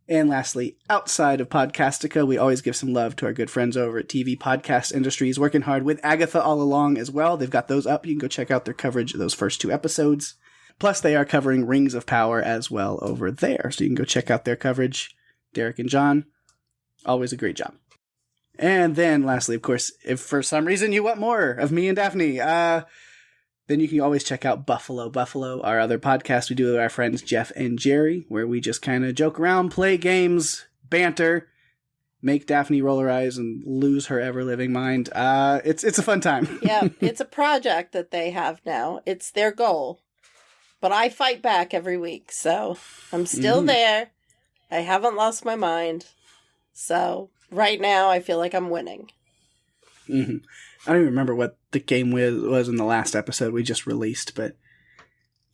And lastly, outside of Podcastica, we always give some love to our good friends over at TV Podcast Industries, working hard with Agatha All Along as well. They've got those up. You can go check out their coverage of those first 2 episodes. Plus, they are covering Rings of Power as well over there. So you can go check out their coverage. Derek and John, always a great job. And then lastly, of course, if for some reason you want more of me and Daphne, then you can always check out Buffalo, our other podcast we do with our friends Jeff and Jerry, where we just kind of joke around, play games, banter, make Daphne roll her eyes and lose her ever-living mind. It's a fun time. Yeah, it's a project that they have now. It's their goal. But I fight back every week, so I'm still there. I haven't lost my mind. So right now, I feel like I'm winning. Mm-hmm. I don't even remember what the game was in the last episode we just released, but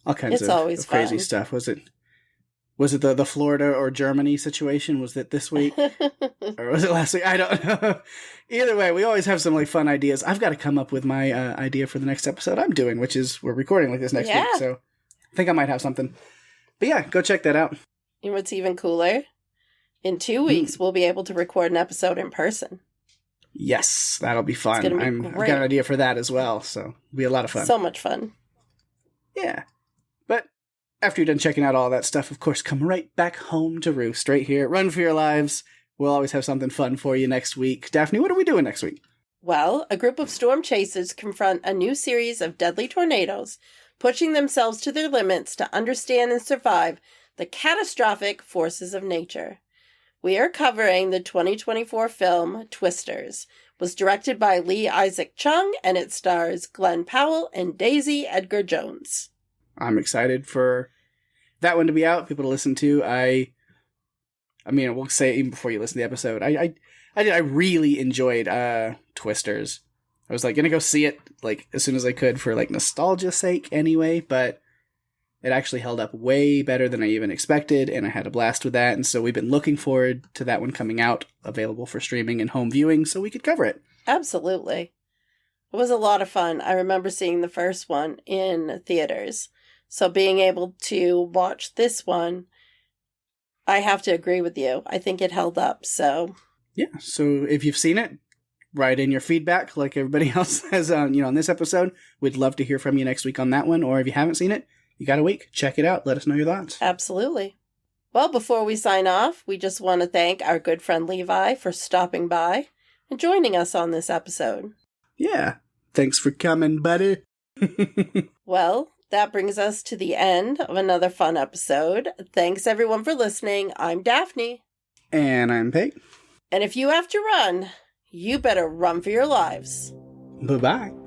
all kinds of crazy stuff. Was it the Florida or Germany situation? Was it this week? Or was it last week? I don't know. Either way, we always have some like fun ideas. I've got to come up with my idea for the next episode I'm doing, which is we're recording like this next week, so I think I might have something. But yeah, go check that out. You know what's even cooler? In 2 weeks, we'll be able to record an episode in person. Yes, that'll be fun. It's gonna be I've great. got an idea for that as well, so it'll be a lot of fun. So much fun. Yeah. But after you're done checking out all that stuff, of course, come right back home to roost right here at Run for Your Lives. We'll always have something fun for you next week. Daphne, what are we doing next week? Well, a group of storm chasers confront a new series of deadly tornadoes, pushing themselves to their limits to understand and survive the catastrophic forces of nature. We are covering the 2024 film Twisters. It was directed by Lee Isaac Chung, and it stars Glenn Powell and Daisy Edgar Jones. I'm excited for that one to be out, people to listen to. I mean, we'll say even before you listen to the episode, I really enjoyed Twisters. I was like gonna go see it like as soon as I could for like nostalgia's sake anyway, but it actually held up way better than I even expected, and I had a blast with that. And so we've been looking forward to that one coming out, available for streaming and home viewing, so we could cover it. Absolutely. It was a lot of fun. I remember seeing the first one in theaters. So being able to watch this one, I have to agree with you. I think it held up, so... Yeah, so if you've seen it, write in your feedback like everybody else has on this episode. We'd love to hear from you next week on that one. Or if you haven't seen it, you got a week. Check it out. Let us know your thoughts. Absolutely. Well, before we sign off, we just want to thank our good friend Levi for stopping by and joining us on this episode. Yeah. Thanks for coming, buddy. Well, that brings us to the end of another fun episode. Thanks everyone for listening. I'm Daphne. And I'm Pake. And if you have to run, you better run for your lives. Bye-bye.